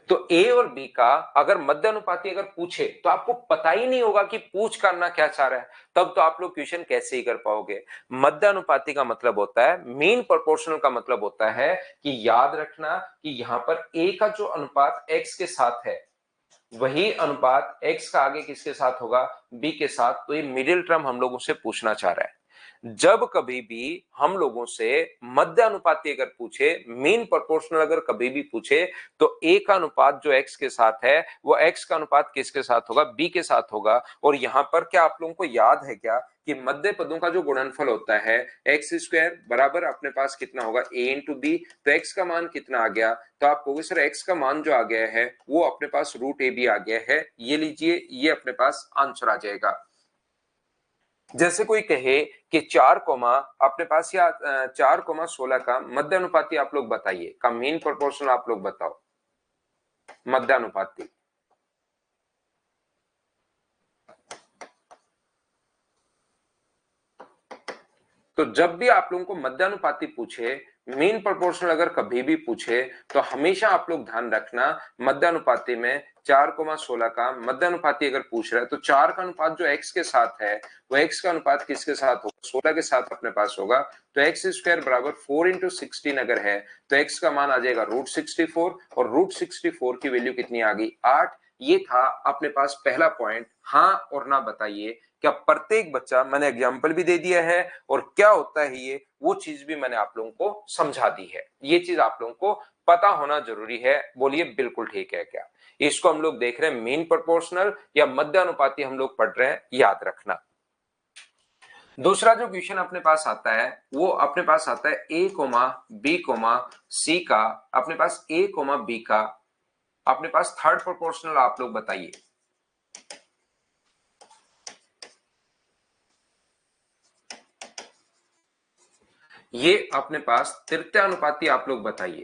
तो ए और बी का अगर मध्यानुपाती अगर पूछे, तो आपको पता ही नहीं होगा कि पूछ करना क्या चाह रहा है, तब तो आप लोग क्वेश्चन कैसे ही कर पाओगे। मध्यानुपाती का मतलब होता है, मीन प्रोपोर्शनल का मतलब होता है कि याद रखना कि यहां पर ए का जो अनुपात एक्स के साथ है, वही अनुपात एक्स का आगे किसके साथ होगा? बी के साथ। तो ये मिडिल टर्म हम लोग उसे पूछना चाह रहा है। जब कभी भी हम लोगों से मध्य अनुपाती अगर पूछे, मीन प्रोपोर्शनल अगर कभी भी पूछे, तो ए का अनुपात जो एक्स के साथ है वो एक्स का अनुपात किसके साथ होगा, बी के साथ होगा। और यहां पर क्या आप लोगों को याद है क्या कि मध्य पदों का जो गुणनफल होता है एक्स स्क्वायर बराबर अपने पास कितना होगा, ए इंटू बी। तो एक्स का मान कितना आ गया, तो आप कहोगे सर एक्स का मान जो आ गया है वो अपने पास रूट ए बी आ गया है। ये लीजिए, ये अपने पास आंसर आ जाएगा। जैसे कोई कहे कि 4 कोमा अपने पास या 4,16 का मध्य अनुपाती आप लोग बताइए, का मीन प्रोपोर्शनल आप लोग बताओ, मध्य अनुपाती। तो जब भी आप लोगों को मध्यानुपाती पूछे, मीन प्रोपोर्शनल अगर कभी भी पूछे, तो हमेशा आप लोग ध्यान रखना मध्यानुपाती में 4,16 का मध्यानुपाती अगर पूछ रहा है तो 4 का अनुपात जो x के साथ है वो x का अनुपात किसके साथ होगा, 16 के साथ अपने पास होगा। तो एक्स स्क्वायर बराबर 4 इंटू 16 अगर है तो x का मान आ जाएगा √64 और √64 की वैल्यू कितनी आ गई, 8। ये था अपने पास पहला पॉइंट। हाँ और ना बताइए, क्या प्रत्येक बच्चा, मैंने एग्जाम्पल भी दे दिया है और क्या होता है ये वो चीज भी मैंने आप लोगों को समझा दी है। ये चीज आप लोगों को पता होना जरूरी है। बोलिए बिल्कुल ठीक है क्या? इसको हम लोग देख रहे हैं मीन प्रोपोर्शनल या मध्यानुपाती हम लोग पढ़ रहे हैं, याद रखना। दूसरा जो क्वेश्चन अपने पास आता है वो अपने पास आता है ए कोमा बी कोमा सी का, अपने पास ए कोमा बी का अपने पास थर्ड प्रोपोर्शनल आप लोग बताइए। ये अपने पास तृतीय अनुपाती आप लोग बताइए।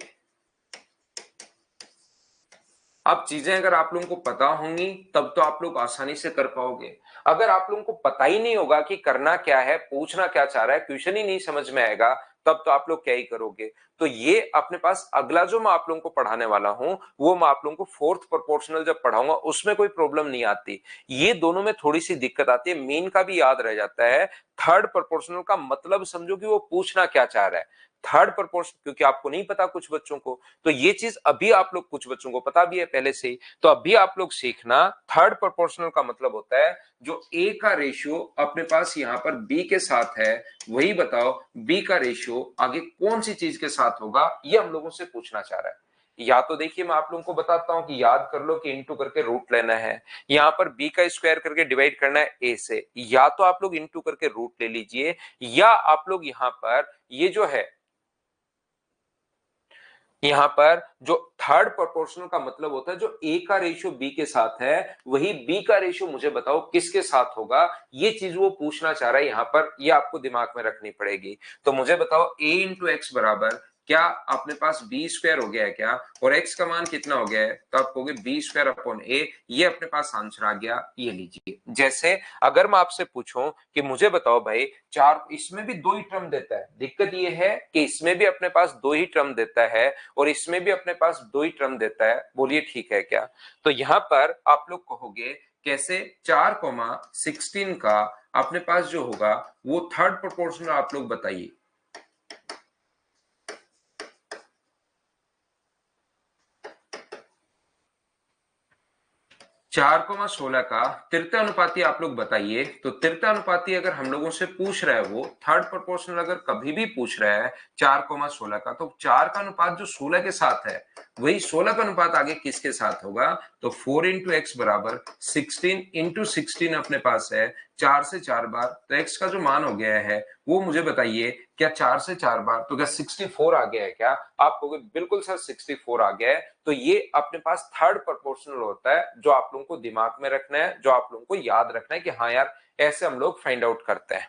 अब चीजें अगर आप लोगों को पता होंगी तब तो आप लोग आसानी से कर पाओगे। अगर आप लोगों को पता ही नहीं होगा कि करना क्या है, पूछना क्या चाह रहा है, क्वेश्चन ही नहीं समझ में आएगा, तब तो आप लोग क्या ही करोगे। तो ये अपने पास अगला जो मैं आप लोगों को पढ़ाने वाला हूं वो मैं आप लोगों को फोर्थ प्रोपोर्शनल जब पढ़ाऊंगा उसमें कोई प्रॉब्लम नहीं आती। ये दोनों में थोड़ी सी दिक्कत आती है, मीन का भी याद रह जाता है। थर्ड प्रोपोर्शनल का मतलब समझो कि वो पूछना क्या चाह रहा है। थर्ड प्रोपोर्शनल क्योंकि आपको नहीं पता कुछ बच्चों को, तो ये चीज अभी आप लोग, कुछ बच्चों को पता भी है पहले से ही, तो अभी आप लोग सीखना। थर्ड प्रोपोर्शनल का मतलब होता है जो ए का रेशियो अपने पास यहां पर बी के साथ है, वही बताओ बी का रेशियो आगे कौन सी चीज के साथ होगा, ये हम लोगों से पूछना चाह रहा है। या तो देखिए मैं आप लोगों को बताता हूं कि याद कर लो कि इंटू करके रूट लेना है, यहां पर बी का स्क्वायर करके डिवाइड करना है ए से, या तो आप लोग इंटू करके रूट ले लीजिए, या आप लोग यहां पर ये जो है यहां पर जो थर्ड प्रोपोर्शनल का मतलब होता है जो ए का रेशियो बी के साथ है वही बी का रेशियो मुझे बताओ किसके साथ होगा, ये चीज वो पूछना चाह रहा है यहां पर, ये आपको दिमाग में रखनी पड़ेगी। तो मुझे बताओ ए इंटू एक्स बराबर क्या अपने पास बी स्क्वायर हो गया है क्या, और एक्स का मान कितना हो गया है, तो आप कहोगे बी स्क्वायर अपॉन ए, ये अपने पास आंसर आ गया। ये लीजिए, जैसे अगर मैं आपसे पूछूं कि मुझे बताओ भाई चार, इसमें भी दो ही टर्म देता है, दिक्कत ये है कि इसमें भी अपने पास दो ही टर्म देता है और इसमें भी अपने पास दो ही टर्म देता है, बोलिए ठीक है क्या? तो यहां पर आप लोग कहोगे कैसे 4,16 का अपने पास जो होगा वो थर्ड प्रोपोर्शनल आप लोग बताइए। 4,16 का तृतीय अनुपाती आप लोग बताइए। तो तृतीय अनुपाती अगर हम लोगों से पूछ रहा है, वो थर्ड प्रोपोर्शनल अगर कभी भी पूछ रहा है 4,16 का, तो 4 का अनुपात जो 16 के साथ है वही 16 का अनुपात आगे किसके साथ होगा, तो 4 इंटू एक्स बराबर 16 इंटू 16 अपने पास है 4 से 4 बार, तो एक्स का जो मान हो गया है वो मुझे बताइए क्या 4 से 4 बार, तो क्या 64 आ गया है क्या? आप कहोगे बिल्कुल सर 64 आ गया है। तो ये अपने पास थर्ड प्रोपोर्शनल होता है जो आप लोगों को दिमाग में रखना है, जो आप लोगों को याद रखना है कि हाँ यार ऐसे हम लोग फाइंड आउट करते हैं।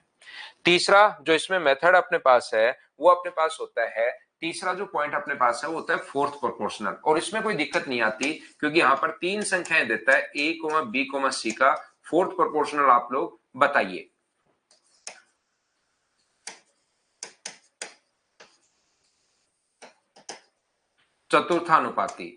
तीसरा जो इसमें मेथड अपने पास है वो अपने पास होता है, तीसरा जो पॉइंट अपने पास है वो होता है फोर्थ प्रोपोर्शनल, और इसमें कोई दिक्कत नहीं आती क्योंकि यहाँ पर तीन संख्याएं देता है ए कोमा बी कोमा सी का। फोर्थ प्रोपोर्शनल आप लोग बताइए। चतुर्थानुपाती।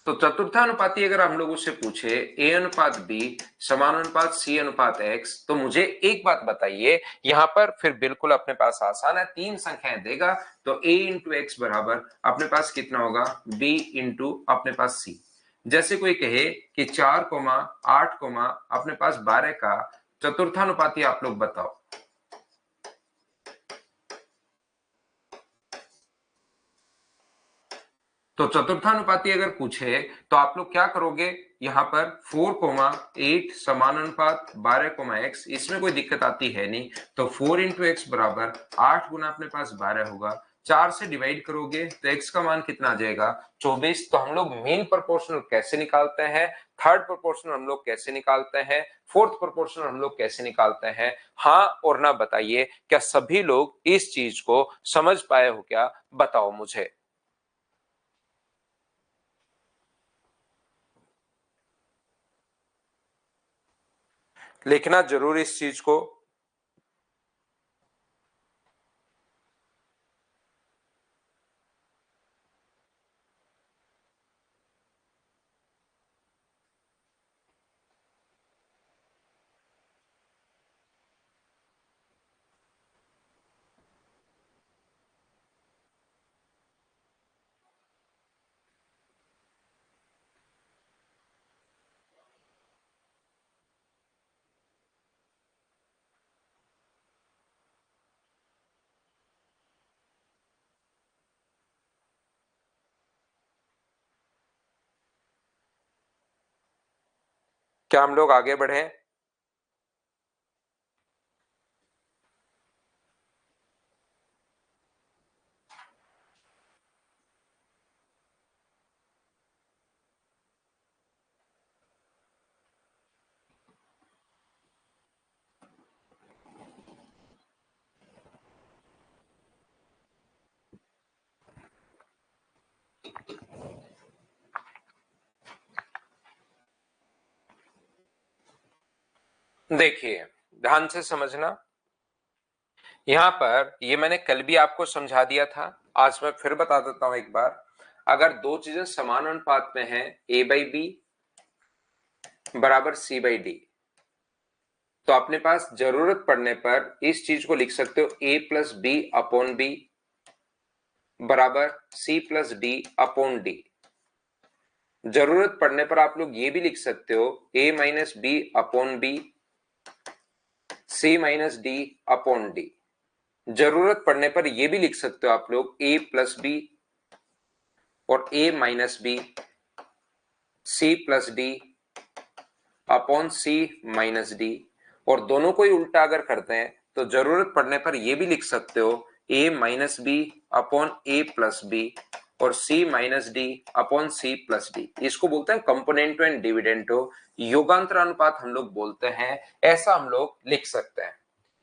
तो चतुर्थानुपाती अगर हम लोगों से पूछे ए अनुपात बी समानुपात सी अनुपात एक्स, तो मुझे एक बात बताइए, यहां पर फिर बिल्कुल अपने पास आसान है, तीन संख्याएं देगा, तो ए इंटू एक्स बराबर अपने पास कितना होगा, बी इंटू अपने पास सी। जैसे कोई कहे कि 4, 8, अपने पास 12 का चतुर्थानुपाती आप लोग बताओ। तो चतुर्थानुपाती अगर पूछे तो आप लोग क्या करोगे, यहां पर 4, 8 समानुपात 12, x, इसमें कोई दिक्कत आती है नहीं। तो 4 × x बराबर 8 गुना अपने पास 12 होगा। 4 से डिवाइड करोगे तो x का मान कितना आ जाएगा, 24। तो हम लोग मेन प्रोपोर्शनल कैसे निकालते हैं, थर्ड प्रोपोर्शनल हम लोग कैसे निकालते हैं, फोर्थ प्रोपोर्शनल हम लोग कैसे निकालते हैं, हाँ और ना बताइए। क्या सभी लोग इस चीज को समझ पाए हो क्या, बताओ मुझे। लिखना जरूर इस चीज को। क्या हम लोग आगे बढ़े। देखिए ध्यान से समझना, यहां पर ये मैंने कल भी आपको समझा दिया था, आज मैं फिर बता देता हूं एक बार। अगर दो चीजें समान अनुपात में हैं, a/b बराबर c/d, तो अपने पास जरूरत पड़ने पर इस चीज को लिख सकते हो a+b/b बराबर c+d/d। जरूरत पड़ने पर आप लोग ये भी लिख सकते हो a-b/b c-d/d। जरूरत पड़ने पर यह भी लिख सकते हो आप लोग a+b और a-b c+d/c-d। और दोनों को ही उल्टा अगर करते हैं तो जरूरत पड़ने पर यह भी लिख सकते हो a-b/a+b और c-d/c+d। इसको बोलते हैं कंपोनेंटो एंड डिविडेंडो, योगांतर अनुपात हम लोग बोलते हैं। ऐसा हम लोग लिख सकते हैं।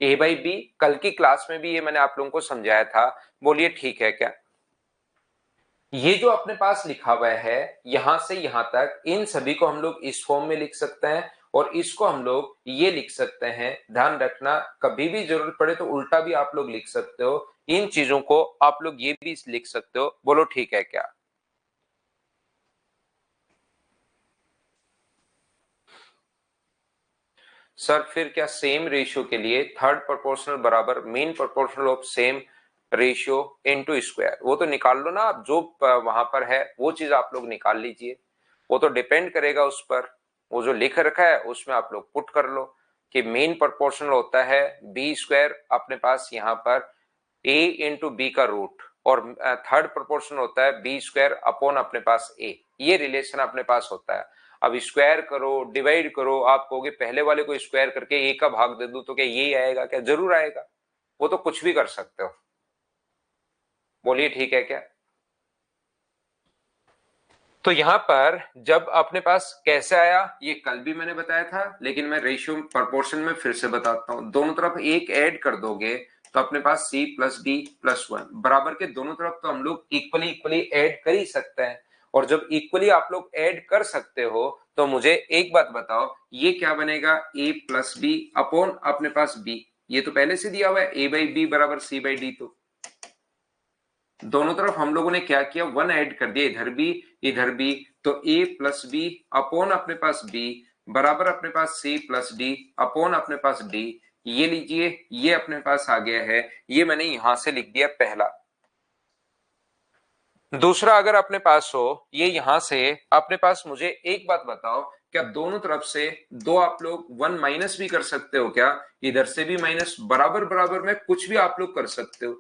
a/b कल की क्लास में भी ये मैंने आप लोगों को समझाया था, बोलिए ठीक है क्या। ये जो अपने पास लिखा हुआ है यहां से यहां तक, इन सभी को हम लोग इस फॉर्म में लिख सकते हैं और इसको हम लोग ये लिख सकते हैं। ध्यान रखना, कभी भी जरूरत पड़े तो उल्टा भी आप लोग लिख सकते हो। इन चीजों को आप लोग ये भी लिख सकते हो, बोलो ठीक है क्या। सर फिर क्या सेम रेशियो के लिए थर्ड प्रोपोर्शनल बराबर main proportional of same ratio into square, वो तो निकाल लो ना आप, जो वहां पर है वो चीज आप लोग निकाल लीजिए। वो तो डिपेंड करेगा उस पर, वो जो लिख रखा है उसमें आप लोग पुट कर लो कि मेन प्रोपोर्शनल होता है b² अपने पास यहाँ पर a इंटू बी का रूट, और थर्ड प्रोपोर्शनल होता है b² अपॉन अपने पास a। ये रिलेशन अपने पास होता है। अब स्क्वायर करो डिवाइड करो, आप कहोगे पहले वाले को स्क्वायर करके a का भाग दे दूं तो क्या यही आएगा क्या, जरूर आएगा। वो तो कुछ भी कर सकते हो, बोलिए ठीक है क्या। तो यहां पर जब अपने पास कैसे आया ये कल भी मैंने बताया था, लेकिन मैं रेशियो प्रोपोर्शन में फिर से बताता हूं। दोनों तरफ एक ऐड कर दोगे तो अपने पास c+d+1 बराबर के दोनों तरफ तो हम लोग इक्वली इक्वली ऐड कर ही सकते हैं। और जब इक्वली आप लोग ऐड कर सकते हो तो मुझे एक बात बताओ, ये क्या बनेगा, a+b अपॉन अपने पास b। ये तो पहले से दिया हुआ है a/b बराबर c/d। तो दोनों तरफ हम लोगों ने क्या किया, 1 ऐड कर दिया, इधर भी। तो a+b अपॉन अपने पास b बराबर अपने पास c+d अपॉन अपने पास d। ये लीजिए, ये अपने पास आ गया है, ये मैंने यहां से लिख दिया पहला। दूसरा अगर अपने पास हो ये यहां से अपने पास, मुझे एक बात बताओ, क्या दोनों तरफ से दो आप लोग 1 माइनस भी कर सकते हो क्या? इधर से भी माइनस, बराबर बराबर में कुछ भी आप लोग कर सकते हो।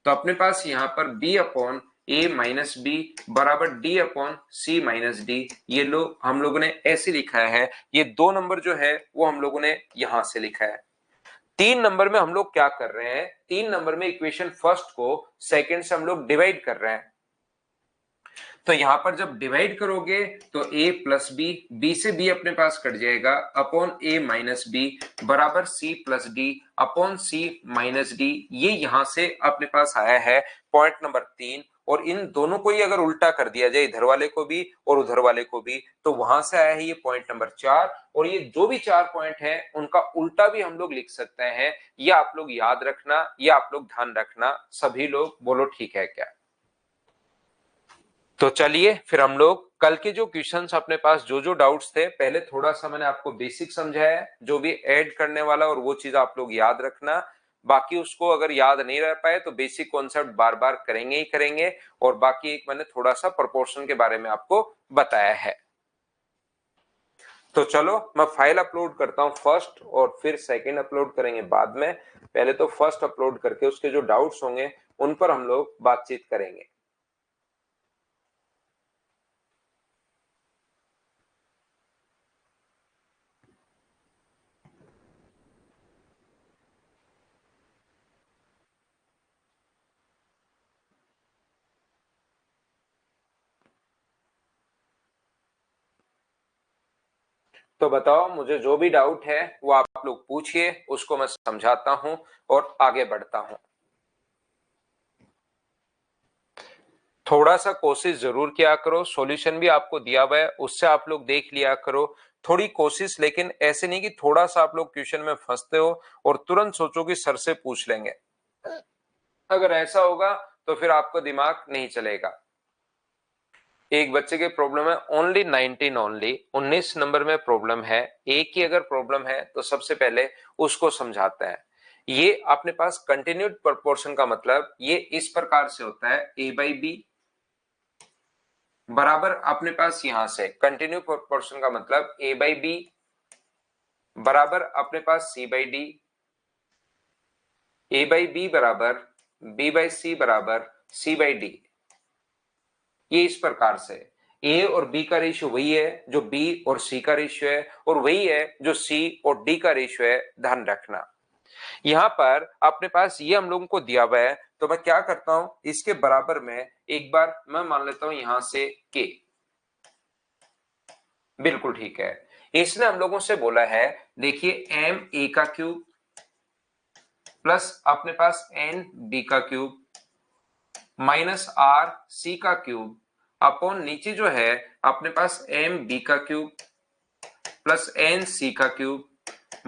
तो अपने पास यहाँ पर b अपॉन ए माइनस बी बराबर डी अपॉन सी माइनस डी, ये लो हम लोगों ने ऐसे लिखा है। ये 2 नंबर जो है वो हम लोगों ने यहां से लिखा है। 3 नंबर में हम लोग क्या कर रहे हैं, 3 नंबर में इक्वेशन फर्स्ट को सेकंड से हम लोग डिवाइड कर रहे हैं। तो यहां पर जब डिवाइड करोगे तो a प्लस बी से b अपने पास कट जाएगा अपॉन a माइनस बी बराबर c plus D upon c minus D. ये यहां से अपने पास आया है पॉइंट नंबर 3। और इन दोनों को ही अगर उल्टा कर दिया जाए, इधर वाले को भी और उधर वाले को भी, तो वहां से आया है ये पॉइंट नंबर 4। और ये जो भी 4 पॉइंट है उनका उल्टा भी हम लोग लिख सकते हैं। ये आप लोग याद रखना, या आप लोग ध्यान रखना। सभी लोग बोलो ठीक है क्या? तो चलिए फिर हम लोग कल के जो क्वेश्चंस अपने पास, जो जो डाउट्स थे, पहले थोड़ा सा मैंने आपको बेसिक समझाया, जो भी ऐड करने वाला और वो चीज आप लोग याद रखना। बाकी उसको अगर याद नहीं रह पाए तो बेसिक कॉन्सेप्ट बार बार करेंगे ही करेंगे। और बाकी एक मैंने थोड़ा सा प्रोपोर्शन के बारे में आपको बताया है। तो चलो मैं फाइल अपलोड करता हूं फर्स्ट, और फिर सेकंड अपलोड करेंगे बाद में। पहले तो फर्स्ट अपलोड करके उसके जो डाउट्स होंगे उन पर हम लोग बातचीत करेंगे। तो बताओ, मुझे जो भी डाउट है वो आप लोग पूछिए, उसको मैं समझाता हूं और आगे बढ़ता हूं। थोड़ा सा कोशिश जरूर किया करो, सॉल्यूशन भी आपको दिया हुआ है उससे आप लोग देख लिया करो। थोड़ी कोशिश, लेकिन ऐसे नहीं कि थोड़ा सा आप लोग क्वेश्चन में फंसते हो और तुरंत सोचो कि सर से पूछ लेंगे। अगर ऐसा होगा तो फिर आपका दिमाग नहीं चलेगा। एक बच्चे के प्रॉब्लम है ओनली 19, ओनली 19 नंबर में प्रॉब्लम है। एक ही अगर प्रॉब्लम है तो सबसे पहले उसको समझाते हैं। ये अपने पास कंटिन्यूड प्रोपोर्शन का मतलब ये इस प्रकार से होता है, ए बाई बी बराबर अपने पास यहां से कंटिन्यू प्रोपोर्शन का मतलब ए बाई बी बराबर अपने पास C by D, A by B बराबर बी बाई सी बराबर सी बाई डी। ये इस प्रकार से ए और बी का रेशियो वही है जो बी और सी का रेशियो है, और वही है जो सी और डी का रेशियो है। ध्यान रखना, यहां पर अपने पास ये हम लोगों को दिया हुआ है। तो मैं क्या करता हूं, इसके बराबर में एक बार मैं मान लेता हूं यहां से के। बिल्कुल ठीक है। इसने हम लोगों से बोला है, देखिए एम ए का क्यूब प्लस अपने पास एन बी का क्यूब माइनस आर सी का क्यूब अपॉन नीचे जो है अपने पास एम बी का क्यूब प्लस एन सी का क्यूब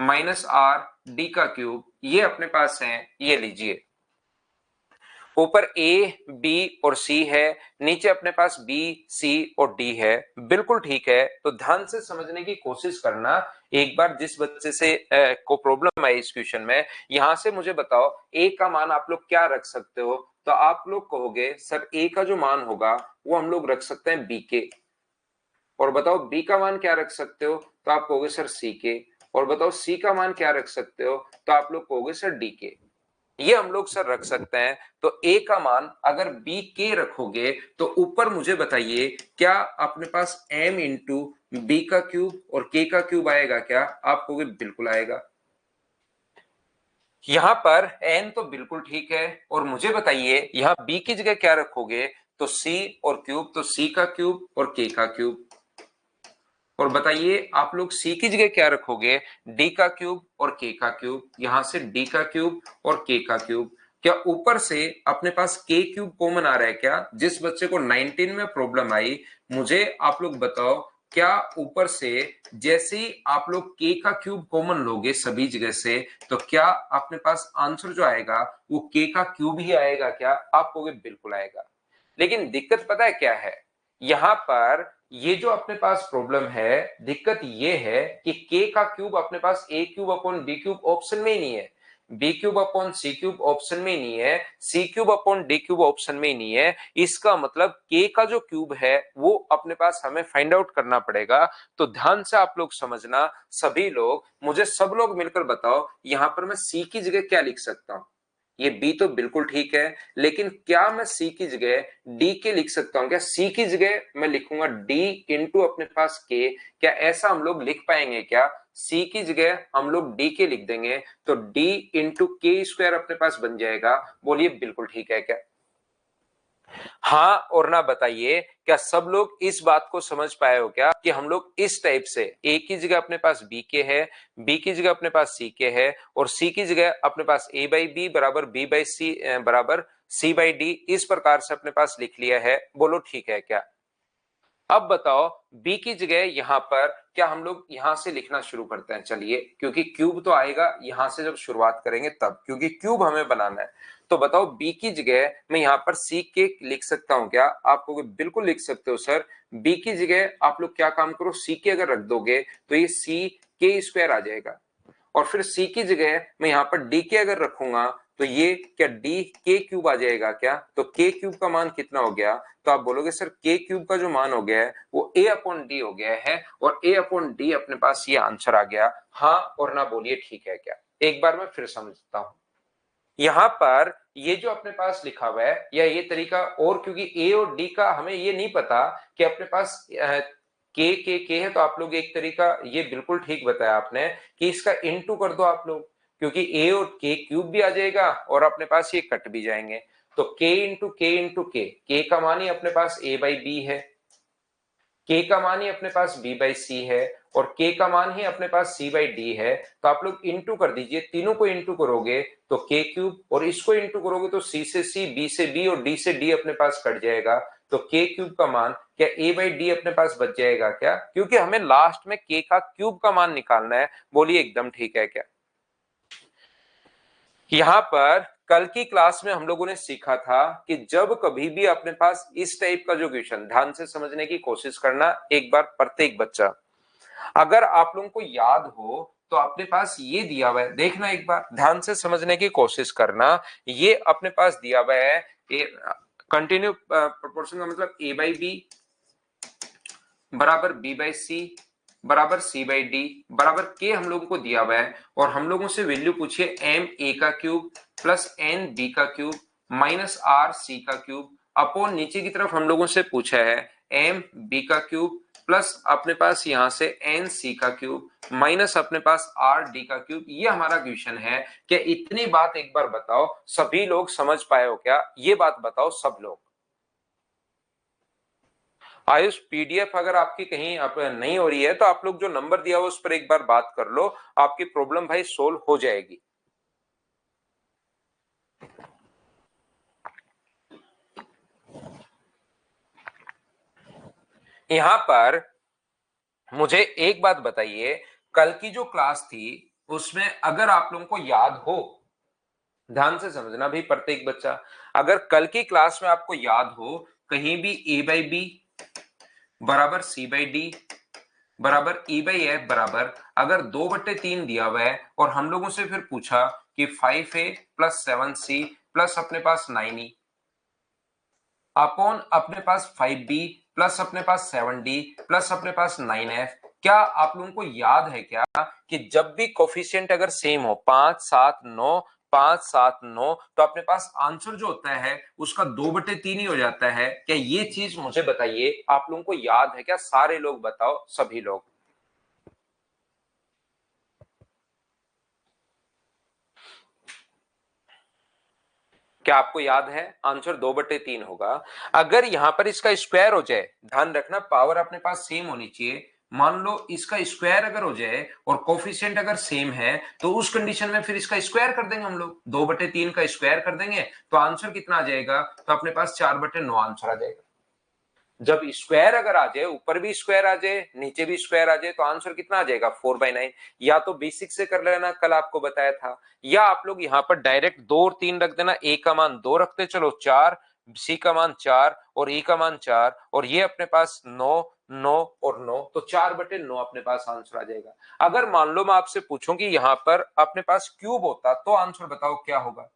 माइनस आर डी का क्यूब। ये अपने पास है, ये लीजिए। ऊपर ए बी और सी है, नीचे अपने पास बी सी और डी है। बिल्कुल ठीक है। तो ध्यान से समझने की कोशिश करना। एक बार जिस बच्चे से को प्रॉब्लम आई इस क्वेश्चन में, यहां से मुझे बताओ ए का मान आप लोग क्या रख सकते हो। तो आप लोग कहोगे सर ए का जो मान होगा वो हम लोग रख सकते हैं बी के। और बताओ बी का मान क्या रख सकते हो, तो आप कहोगे सर सी के। और बताओ सी का मान क्या रख सकते हो, तो आप लोग कहोगे सर डी के। ये हम लोग सर रख सकते हैं। तो a का मान अगर b के रखोगे तो ऊपर मुझे बताइए क्या अपने पास m इंटू बी का क्यूब और k का क्यूब आएगा क्या? आप कहोगे बिल्कुल आएगा। यहां पर n तो बिल्कुल ठीक है। और मुझे बताइए यहां b की जगह क्या रखोगे, तो c और क्यूब, तो c का क्यूब और k का क्यूब। और बताइए आप लोग c की जगह क्या रखोगे, d का क्यूब और k का क्यूब। यहां से d का क्यूब और k का क्यूब। क्या ऊपर से अपने पास k क्यूब कॉमन आ रहा है क्या? जिस बच्चे को 19 में प्रॉब्लम आई, मुझे आप लोग बताओ क्या ऊपर से जैसे ही आप लोग k का क्यूब कॉमन लोगे सभी जगह से, तो क्या अपने पास आंसर जो आएगा वो k का क्यूब ही आएगा क्या? आप कहोगे बिल्कुल आएगा। लेकिन दिक्कत पता है क्या है, यहां पर ये जो अपने पास प्रॉब्लम है, दिक्कत ये है कि k का क्यूब अपने पास a cube upon b cube option में ही नहीं है। B cube upon C cube option में ही नहीं है, C cube upon D cube option में ही नहीं है। इसका मतलब के का जो क्यूब है वो अपने पास हमें फाइंड आउट करना पड़ेगा। तो ध्यान से आप लोग समझना, सभी लोग मुझे सब लोग मिलकर बताओ यहां पर मैं सी की जगह क्या लिख सकता हूं। ये बी तो बिल्कुल ठीक है, लेकिन क्या मैं सी की जगह डी के लिख सकता हूं? क्या सी की जगह मैं लिखूंगा डी इंटू अपने पास के? क्या ऐसा हम लोग लिख पाएंगे क्या? सी की जगह हम लोग डी के लिख देंगे तो डी इंटू के स्क्वायर अपने पास बन जाएगा। बोलिए बिल्कुल ठीक है क्या? हाँ और ना बताइए, क्या सब लोग इस बात को समझ पाए हो क्या कि हम लोग इस टाइप से ए की जगह अपने पास बी के है, बी की जगह अपने पास सी के है और सी की जगह अपने पास ए बाई बी बराबर बी बाई सी बराबर सी बाई डी, इस प्रकार से अपने पास लिख लिया है। बोलो ठीक है क्या? अब बताओ b की जगह यहां पर क्या हम लोग यहां से लिखना शुरू करते हैं? चलिए, क्योंकि क्यूब तो आएगा यहां से जब शुरुआत करेंगे तब, क्योंकि क्यूब हमें बनाना है। तो बताओ b की जगह मैं यहां पर c के लिख सकता हूं क्या? आप लोग बिल्कुल लिख सकते हो सर। b की जगह आप लोग क्या काम करो, c के अगर रख दोगे तो ये c के स्क्वायर आ जाएगा और फिर c की जगह मैं यहां पर d के अगर रखूंगा तो ये क्या d के क्यूब आ जाएगा क्या? तो k क्यूब का मान कितना हो गया? तो आप बोलोगे सर k क्यूब का जो मान हो गया है वो a अपॉन डी हो गया है और a अपॉन डी अपने पास ये आंसर आ गया। हाँ और ना बोलिए ठीक है क्या? एक बार मैं फिर समझता हूं। यहां पर ये जो अपने पास लिखा हुआ है या ये तरीका, और क्योंकि ए और डी का हमें ये नहीं पता कि अपने पास के है, तो आप लोग एक तरीका ये बिल्कुल ठीक बताया आपने कि इसका इनटू कर दो आप लोग, क्योंकि ए और के क्यूब भी आ जाएगा और अपने पास ये कट भी जाएंगे। तो के इंटू के का मान ही अपने पास ए बाई बी है, के का मान ही अपने पास b बाई सी है और k का मान ही अपने पास c बाई डी है। तो आप लोग इंटू कर दीजिए, तीनों को इंटू करोगे तो k क्यूब और इसको इंटू करोगे तो c से c, b से b और d से d अपने पास कट जाएगा। तो k क्यूब का मान क्या a बाई डी अपने पास बच जाएगा क्या? क्योंकि हमें लास्ट में k का क्यूब का मान निकालना है। बोलिए एकदम ठीक है क्या? यहां पर कल की क्लास में हम लोगों ने सीखा था कि जब कभी भी अपने पास इस टाइप का जो क्वेश्चन, ध्यान से समझने की कोशिश करना एक बार प्रत्येक बच्चा, अगर आप लोगों को याद हो तो अपने पास ये दिया हुआ है, देखना एक बार ध्यान से समझने की कोशिश करना। ये अपने पास दिया हुआ है कंटिन्यू प्रोपोर्शन का मतलब a बाई बी बराबर b बाई सी बराबर c बाई डी बराबर k हम लोगों को दिया हुआ है और हम लोगों से वैल्यू पूछिए m a का क्यूब प्लस n b का क्यूब माइनस r c का क्यूब अपॉन नीचे की तरफ हम लोगों से पूछा है m b का क्यूब प्लस अपने पास यहां से n c का क्यूब माइनस अपने पास r d का क्यूब। ये हमारा क्वेश्चन है। क्या इतनी बात एक बार बताओ, सभी लोग समझ पाए हो क्या? ये बात बताओ सब लोग। आयुष, पीडीएफ अगर आपकी कहीं आप नहीं हो रही है तो आप लोग जो नंबर दिया हो उस पर एक बार बात कर लो, आपकी प्रॉब्लम भाई सोल्व हो जाएगी। यहां पर मुझे एक बात बताइए, कल की जो क्लास थी उसमें अगर आप लोगों को याद हो, ध्यान से समझना भी प्रत्येक बच्चा, अगर कल की क्लास में आपको याद हो कहीं भी a बाई बी बराबर c बाई डी बराबर ई बाई एफ बराबर अगर 2/3 दिया हुआ है और हम लोगों से फिर पूछा कि 5a प्लस 7c प्लस अपने पास 9e अपॉन अपने पास 5b प्लस अपने पास 7d प्लस अपने पास 9f, क्या आप लोगों को याद है क्या कि जब भी कोफिशिएंट अगर सेम हो 5 7 9 5 7 9 तो अपने पास आंसर जो होता है उसका 2/3 ही हो जाता है? क्या ये चीज मुझे बताइए, आप लोगों को याद है क्या? सारे लोग बताओ, सभी लोग। क्या आपको याद है? आंसर 2/3 होगा। अगर यहां पर इसका स्क्वायर हो जाए, ध्यान रखना पावर अपने पास सेम होनी चाहिए, मान लो इसका स्क्वायर अगर हो जाए और कोफिशिएंट अगर सेम है तो उस कंडीशन में फिर इसका स्क्वायर कर देंगे हम लोग, 2/3 का स्क्वायर कर देंगे तो आंसर कितना आ जाएगा? तो अपने पास 4/9 आंसर आ जाएगा। जब स्क्वायर अगर आ जाए, ऊपर भी स्क्वायर आ जाए नीचे भी स्क्वायर आ जाए तो आंसर कितना आ जाएगा? 4/9। या तो बेसिक से कर लेना, कल आपको बताया था, या आप लोग यहाँ पर डायरेक्ट 2 और 3 रख देना, ए का मान 2 रखते चलो 4, सी का मान 4 और ई का मान 4 और ये अपने पास 9 9 और 9, तो 4/9 अपने पास आंसर आ जाएगा। अगर मान लो मैं आपसे पूछूं कि यहां पर अपने पास क्यूब होता तो आंसर बताओ क्या होगा।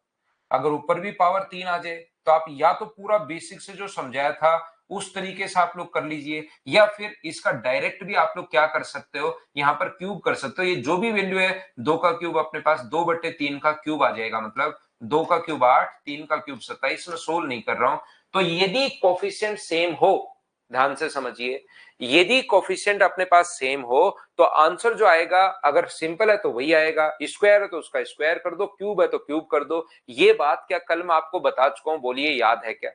अगर ऊपर भी पावर 3 आ जाए तो आप या तो पूरा बेसिक से जो समझाया था उस तरीके से आप लोग कर लीजिए, या फिर इसका डायरेक्ट भी आप लोग क्या कर सकते हो, यहां पर क्यूब कर सकते हो। ये जो भी वैल्यू है 2 का क्यूब अपने पास 2/3 का क्यूब आ जाएगा, मतलब 2 का क्यूब 8, 3 का क्यूब 27। मैं सोल्व नहीं कर रहा हूं। तो यदि कोफिशिएंट सेम हो, ध्यान से समझिए, यदि कोफिशिएंट अपने पास सेम हो तो आंसर जो आएगा, अगर सिंपल है तो वही आएगा, स्क्वायर है तो उसका स्क्वायर कर दो, क्यूब है तो क्यूब कर दो। ये बात क्या कल मैं आपको बता चुका हूं, बोलिए याद है क्या?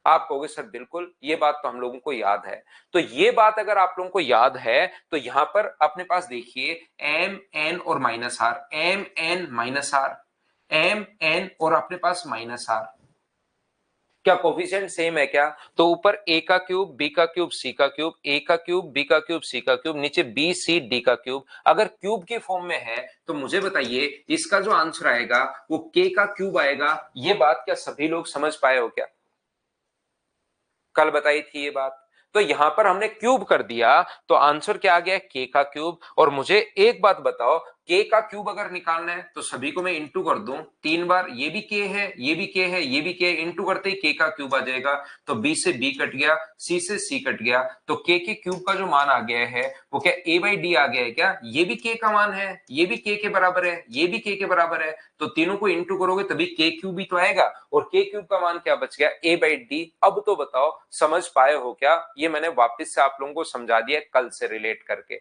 आप कहोगे सर बिल्कुल, ये बात तो हम लोगों को याद है। तो ये बात अगर आप लोगों को याद है तो यहां पर अपने पास देखिए एम एन और minus R, M N minus R, M N और अपने पास माइनस आर, क्या कोफिशिएंट सेम है क्या? तो ऊपर ए का क्यूब, बी का क्यूब, सी का क्यूब, ए का क्यूब, बी का क्यूब, सी का क्यूब, नीचे बी सी डी का क्यूब। अगर क्यूब के फॉर्म में है तो मुझे बताइए इसका जो आंसर आएगा वो के का क्यूब आएगा। ये बात क्या सभी लोग समझ पाए हो क्या? कल बताई थी ये बात। तो यहां पर हमने क्यूब कर दिया तो आंसर क्या आ गया? के का क्यूब। और मुझे एक बात बताओ, के का क्यूब अगर निकालना है तो सभी को मैं इंटू कर दूं 3 बार, ये भी के है, ये भी के है, ये भी के, इंटू करते ही के का क्यूब आ जाएगा। तो बी से बी कट गया, सी से सी कट गया, तो के क्यूब का जो मान आ गया है वो क्या ए बाई डी आ गया है क्या? ये भी के का मान है, ये भी के बराबर है, ये भी के बराबर है, तो तीनों को इंटू करोगे तभी के क्यूब भी तो आएगा। और के क्यूब का मान क्या बच गया? ए बाई डी। अब तो बताओ समझ पाए हो क्या? ये मैंने वापस से आप लोगों को समझा दिया कल से रिलेट करके।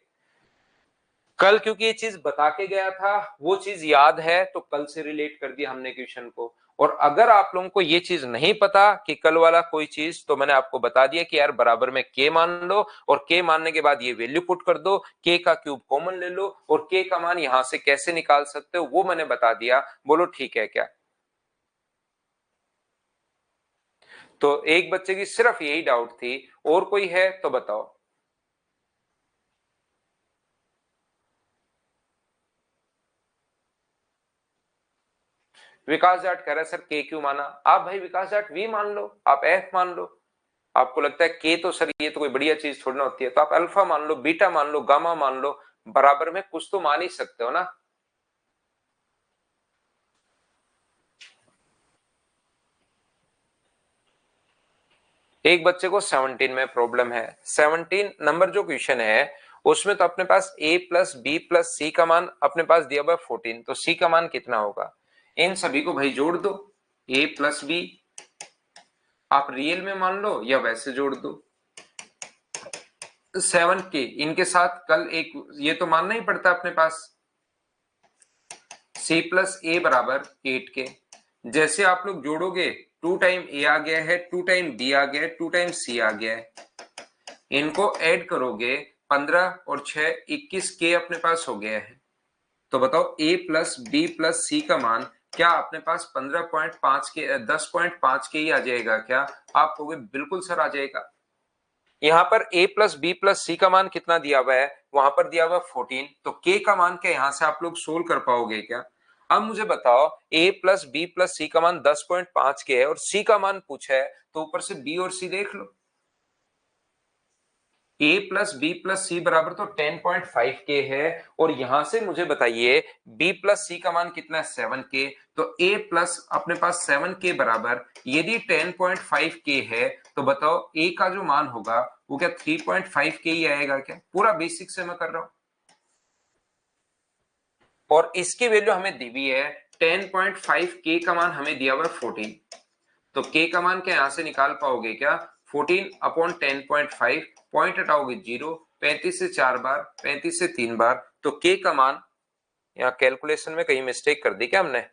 कल क्योंकि ये चीज बता के गया था, वो चीज याद है तो कल से रिलेट कर दिया हमने क्वेश्चन को। और अगर आप लोगों को ये चीज नहीं पता कि कल वाला कोई चीज, तो मैंने आपको बता दिया कि यार बराबर में के मान लो, और के मानने के बाद ये वैल्यू पुट कर दो, के का क्यूब कॉमन ले लो, और के का मान यहां से कैसे निकाल सकते हो वो मैंने बता दिया। बोलो ठीक है क्या? तो एक बच्चे की सिर्फ यही डाउट थी, और कोई है तो बताओ। विकास जाट कह रहा है सर के क्यों माना? आप भाई विकास जाट वी मान लो, आप एफ मान लो। आपको लगता है के तो सर ये तो कोई बढ़िया चीज थोड़ी ना होती है, तो आप अल्फा मान लो, बीटा मान लो, गामा मान लो, बराबर में कुछ तो मान ही सकते हो ना। एक बच्चे को 17 में प्रॉब्लम है। 17 नंबर जो क्वेश्चन है उसमें तो अपने पास a प्लस बी प्लस सी का मान अपने पास दिया हुआ है 14, तो सी का मान कितना होगा? इन सभी को भाई जोड़ दो, a प्लस बी, आप रियल में मान लो या वैसे जोड़ दो। 7 के इनके साथ कल एक ये तो मानना ही पड़ता है अपने पास, c प्लस ए बराबर 8 के। जैसे आप लोग जोड़ोगे 2 टाइम ए आ गया है, 2 टाइम बी आ गया है, 2 टाइम सी आ गया है, इनको ऐड करोगे 15 और 6 21 के अपने पास हो गया है। तो बताओ a प्लस बी प्लस सी का मान क्या अपने पास 15.5 के 10.5 के ही आ जाएगा क्या? आप कहोगे बिल्कुल सर आ जाएगा। यहाँ पर a प्लस बी प्लस सी का मान कितना दिया हुआ है? वहां पर दिया हुआ 14, तो k का मान क्या यहां से आप लोग सोल्व कर पाओगे क्या? अब मुझे बताओ a प्लस बी प्लस सी का मान 10.5 के है और c का मान पूछा है, तो ऊपर से b और c देख लो। a प्लस बी प्लस सी बराबर तो 10.5 के है, और यहां से मुझे बताइए b प्लस सी का मान कितना है? 7 के। तो a प्लस अपने पास 7 के बराबर यदि 10.5 के है तो बताओ a का जो मान होगा वो क्या 3.5 के ही आएगा क्या? पूरा बेसिक से मैं कर रहा हूं, और इसकी वैल्यू हमें दी हुई है 10.5, के का मान हमें दिया हुआ है 14, तो k का मान क्या यहां से निकाल पाओगे क्या? 14 अपॉन 10.5, पॉइंट हटाओगे 0, 35 से 4 बार, 35 से 3 बार, तो k का मान यहाँ कैलकुलेशन में कहीं मिस्टेक कर दी क्या हमने?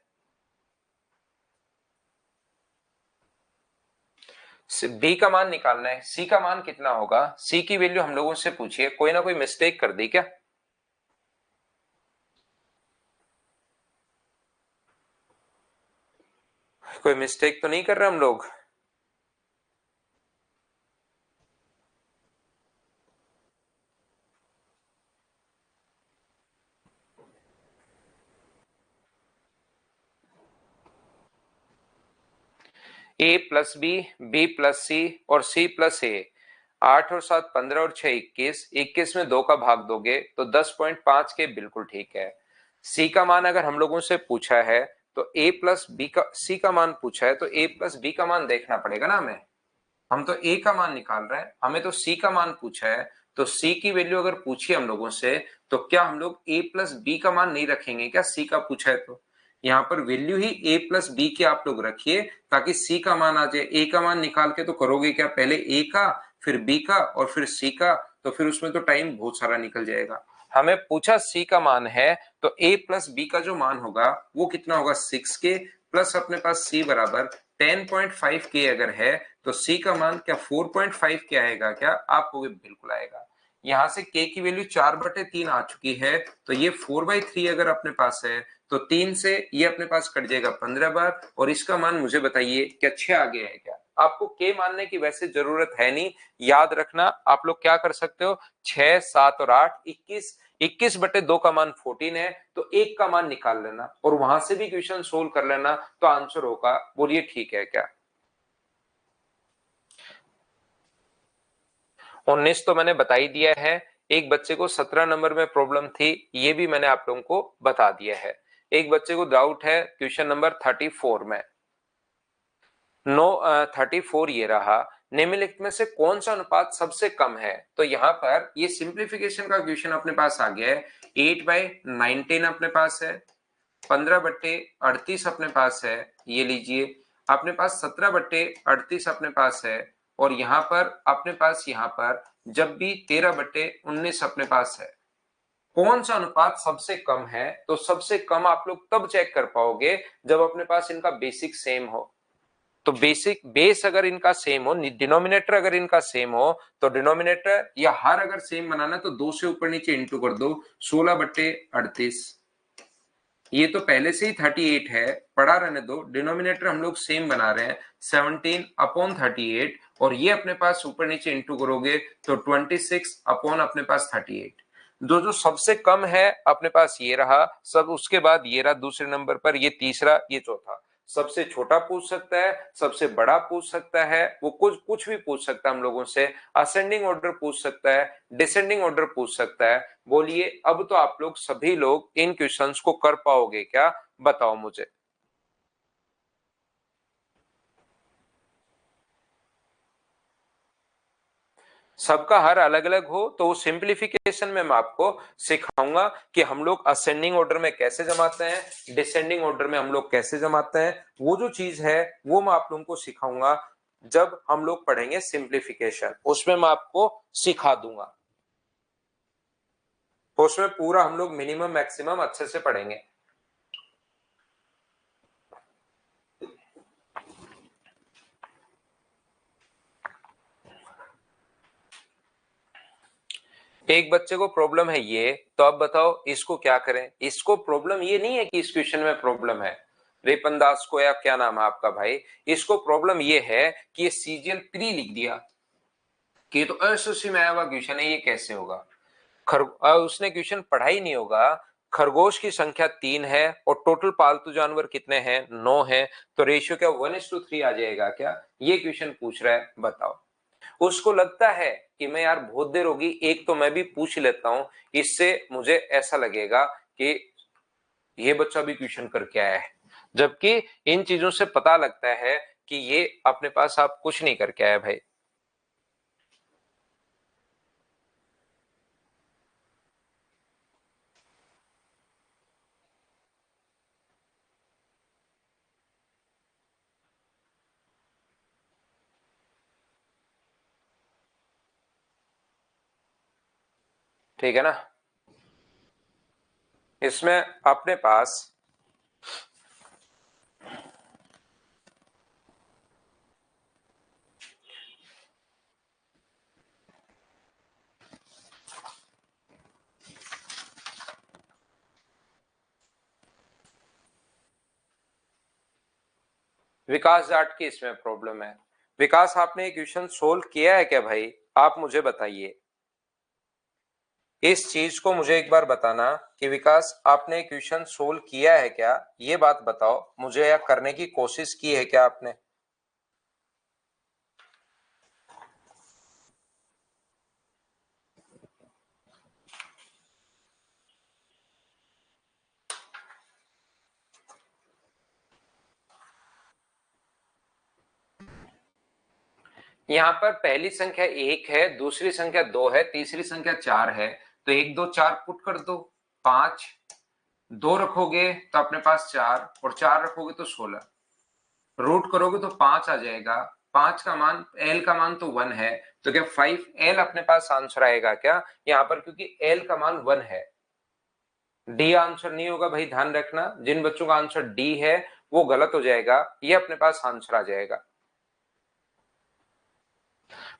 b का मान निकालना है, c का मान कितना होगा? c की वैल्यू हम लोगों से पूछिए, कोई ना कोई मिस्टेक कर दी क्या? कोई मिस्टेक तो नहीं कर रहे हम लोग? a plus B, B plus C और सी प्लस ए, 8 और 7 15 और 6 21, 21 में 2 का भाग दोगे तो 10.5 के, बिल्कुल ठीक है। सी का मान अगर हम लोगों से पूछा है तो ए प्लस बी का, सी का मान पूछा है तो ए प्लस बी का मान देखना पड़ेगा ना हमें। हम तो ए का मान निकाल रहे हैं, हमें तो सी का मान पूछा है, तो सी की वैल्यू अगर पूछी हम लोगों से तो क्या हम लोग ए प्लस बी का मान नहीं रखेंगे क्या? सी का पूछा है तो यहाँ पर वैल्यू ही ए प्लस बी की आप लोग रखिए ताकि सी का मान आ जाए। ए का मान निकाल के तो करोगे क्या? पहले ए का, फिर बी का और फिर सी का, तो फिर उसमें तो टाइम बहुत सारा निकल जाएगा। हमें पूछा सी का मान है तो ए प्लस बी का जो मान होगा वो कितना होगा? 6k प्लस अपने पास सी बराबर 10.5k अगर है तो सी का मान क्या 4.5k आएगा क्या? आपको भी बिल्कुल आएगा। यहां से k की वैल्यू 4/3 आ चुकी है तो ये 4/3 अगर अपने पास है तो 3 से ये अपने पास कट जाएगा 15 बार, और इसका मान मुझे बताइए क्या 6 आ गया है क्या? आपको k मानने की वैसे जरूरत है नहीं, याद रखना आप लोग क्या कर सकते हो, 6 7 और 8 21, 21/2 का मान 14 है तो 1 का मान निकाल लेना और वहां से भी क्वेश्चन सोल्व कर लेना तो आंसर होगा। बोलिए ठीक है क्या? 19 तो मैंने बता ही दिया है। एक बच्चे को 17 नंबर में प्रॉब्लम थी, ये भी मैंने आप लोगों को बता दिया है। एक बच्चे को डाउट है क्वेश्चन नंबर 34 में। 34 ये रहा, निम्नलिखित में से कौन सा अनुपात सबसे कम है? तो यहाँ पर ये सिंप्लीफिकेशन का क्वेश्चन अपने पास आ गया है। 8/19 अपने पास है, 15/38 अपने पास है, ये लीजिए अपने पास 17/38 अपने पास है, और यहाँ पर अपने पास यहाँ पर जब भी 13/19 अपने पास है। कौन सा अनुपात सबसे कम है? तो सबसे कम आप लोग तब चेक कर पाओगे जब अपने पास इनका बेसिक सेम हो। तो बेसिक बेस अगर इनका सेम हो, डिनोमिनेटर अगर इनका सेम हो, तो डिनोमिनेटर या हर अगर सेम बनाना तो 2 से ऊपर नीचे इंटू कर दो, 16/38। ये तो पहले से ही 38 है, पढ़ा रहने दो। डिनोमिनेटर हम लोग सेम बना रहे हैं 17/38, और ये अपने पास ऊपर नीचे इंटू करोगे तो 26 अपने पास 38। जो सबसे कम है अपने पास ये रहा, सब उसके बाद ये रहा दूसरे नंबर पर, ये तीसरा, ये चौथा। सबसे छोटा पूछ सकता है, सबसे बड़ा पूछ सकता है, वो कुछ कुछ भी पूछ सकता है हम लोगों से। असेंडिंग ऑर्डर पूछ सकता है, डिसेंडिंग ऑर्डर पूछ सकता है। बोलिए अब तो आप लोग सभी लोग इन क्वेश्चंस को कर पाओगे क्या? बताओ मुझे। सबका हर अलग अलग हो तो सिंप्लीफिकेशन में मैं आपको सिखाऊंगा कि हम लोग असेंडिंग ऑर्डर में कैसे जमाते हैं, डिसेंडिंग ऑर्डर में हम लोग कैसे जमाते हैं। वो जो चीज है वो मैं आप लोगों को सिखाऊंगा जब हम लोग पढ़ेंगे सिंप्लीफिकेशन, उसमें मैं आपको सिखा दूंगा। उसमें पूरा हम लोग मिनिमम मैक्सिमम अच्छे से पढ़ेंगे। एक बच्चे को प्रॉब्लम है ये, तो अब बताओ इसको क्या करें? इसको प्रॉब्लम ये नहीं है कि इस क्वेश्चन में प्रॉब्लम है, रेपन दास को, या क्या नाम है आपका भाई, इसको प्रॉब्लम ये है कि ये सीजीएल प्री लिख दिया कि तो एसएससी में आया हुआ क्वेश्चन है, ये कैसे होगा? उसने क्वेश्चन पढ़ा ही नहीं होगा। खरगोश की संख्या 3 है और टोटल पालतू जानवर कितने हैं? 9 है, तो रेशियो क्या 1:3 आ जाएगा क्या? ये क्वेश्चन पूछ रहा है, बताओ। उसको लगता है कि मैं यार बहुत देर होगी, एक तो मैं भी पूछ लेता हूं, इससे मुझे ऐसा लगेगा कि ये बच्चा भी क्वेश्चन करके आया है, जबकि इन चीजों से पता लगता है कि ये अपने पास आप कुछ नहीं करके आया भाई। ठीक है ना? इसमें अपने पास विकास जाट की इसमें प्रॉब्लम है। विकास, आपने ये क्वेश्चन सोल्व किया है क्या भाई? आप मुझे बताइए इस चीज को, मुझे एक बार बताना कि विकास आपने क्वेश्चन सोल्व किया है क्या, ये बात बताओ मुझे, या करने की कोशिश की है क्या आपने? यहाँ पर पहली संख्या 1 है, दूसरी संख्या 2 है, तीसरी संख्या 4 है, तो 1 2 4 पुट कर दो, 5, 2 रखोगे तो अपने पास 4 और 4 रखोगे तो 16, रूट करोगे तो 5 आ जाएगा। 5 का मान, एल का मान तो 1 है, तो क्या 5 एल अपने पास आंसर आएगा क्या यहाँ पर, क्योंकि एल का मान 1 है। डी आंसर नहीं होगा भाई, ध्यान रखना, जिन बच्चों का आंसर डी है वो गलत हो जाएगा, ये अपने पास आंसर आ जाएगा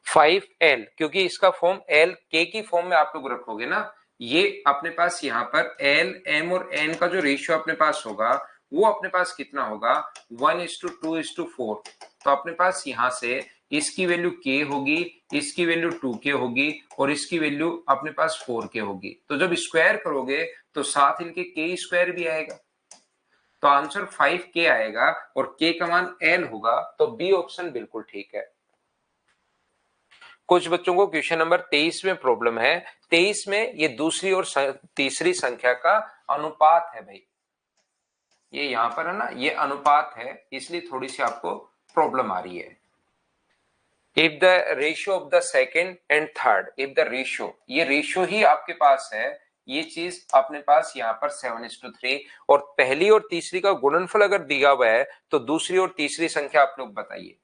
5L, क्योंकि इसका फॉर्म एल के की फॉर्म में आप लोग रखोगे ना, ये अपने पास यहाँ पर एल एम और एन का जो रेशियो अपने पास होगा वो अपने पास कितना होगा, 1:2:4। तो अपने पास यहाँ से इसकी वैल्यू के होगी, इसकी वैल्यू 2k होगी और इसकी वैल्यू अपने पास 4k होगी। तो जब स्क्वायर करोगे तो साथ इनके के स्क्वायर भी आएगा, तो आंसर 5k आएगा और k का मान l होगा, तो बी ऑप्शन बिल्कुल ठीक है। कुछ बच्चों को क्वेश्चन नंबर 23 में प्रॉब्लम है। 23 में ये दूसरी और तीसरी संख्या का अनुपात है भाई, ये यहां पर है ना, ये अनुपात है, इसलिए थोड़ी सी आपको प्रॉब्लम आ रही है। If the ratio of the second and third, if the ratio, ये रेशियो ही आपके पास है, ये चीज अपने पास यहाँ पर 7:3, और पहली और तीसरी का गुणनफल अगर दिया हुआ है तो दूसरी और तीसरी संख्या आप लोग बताइए।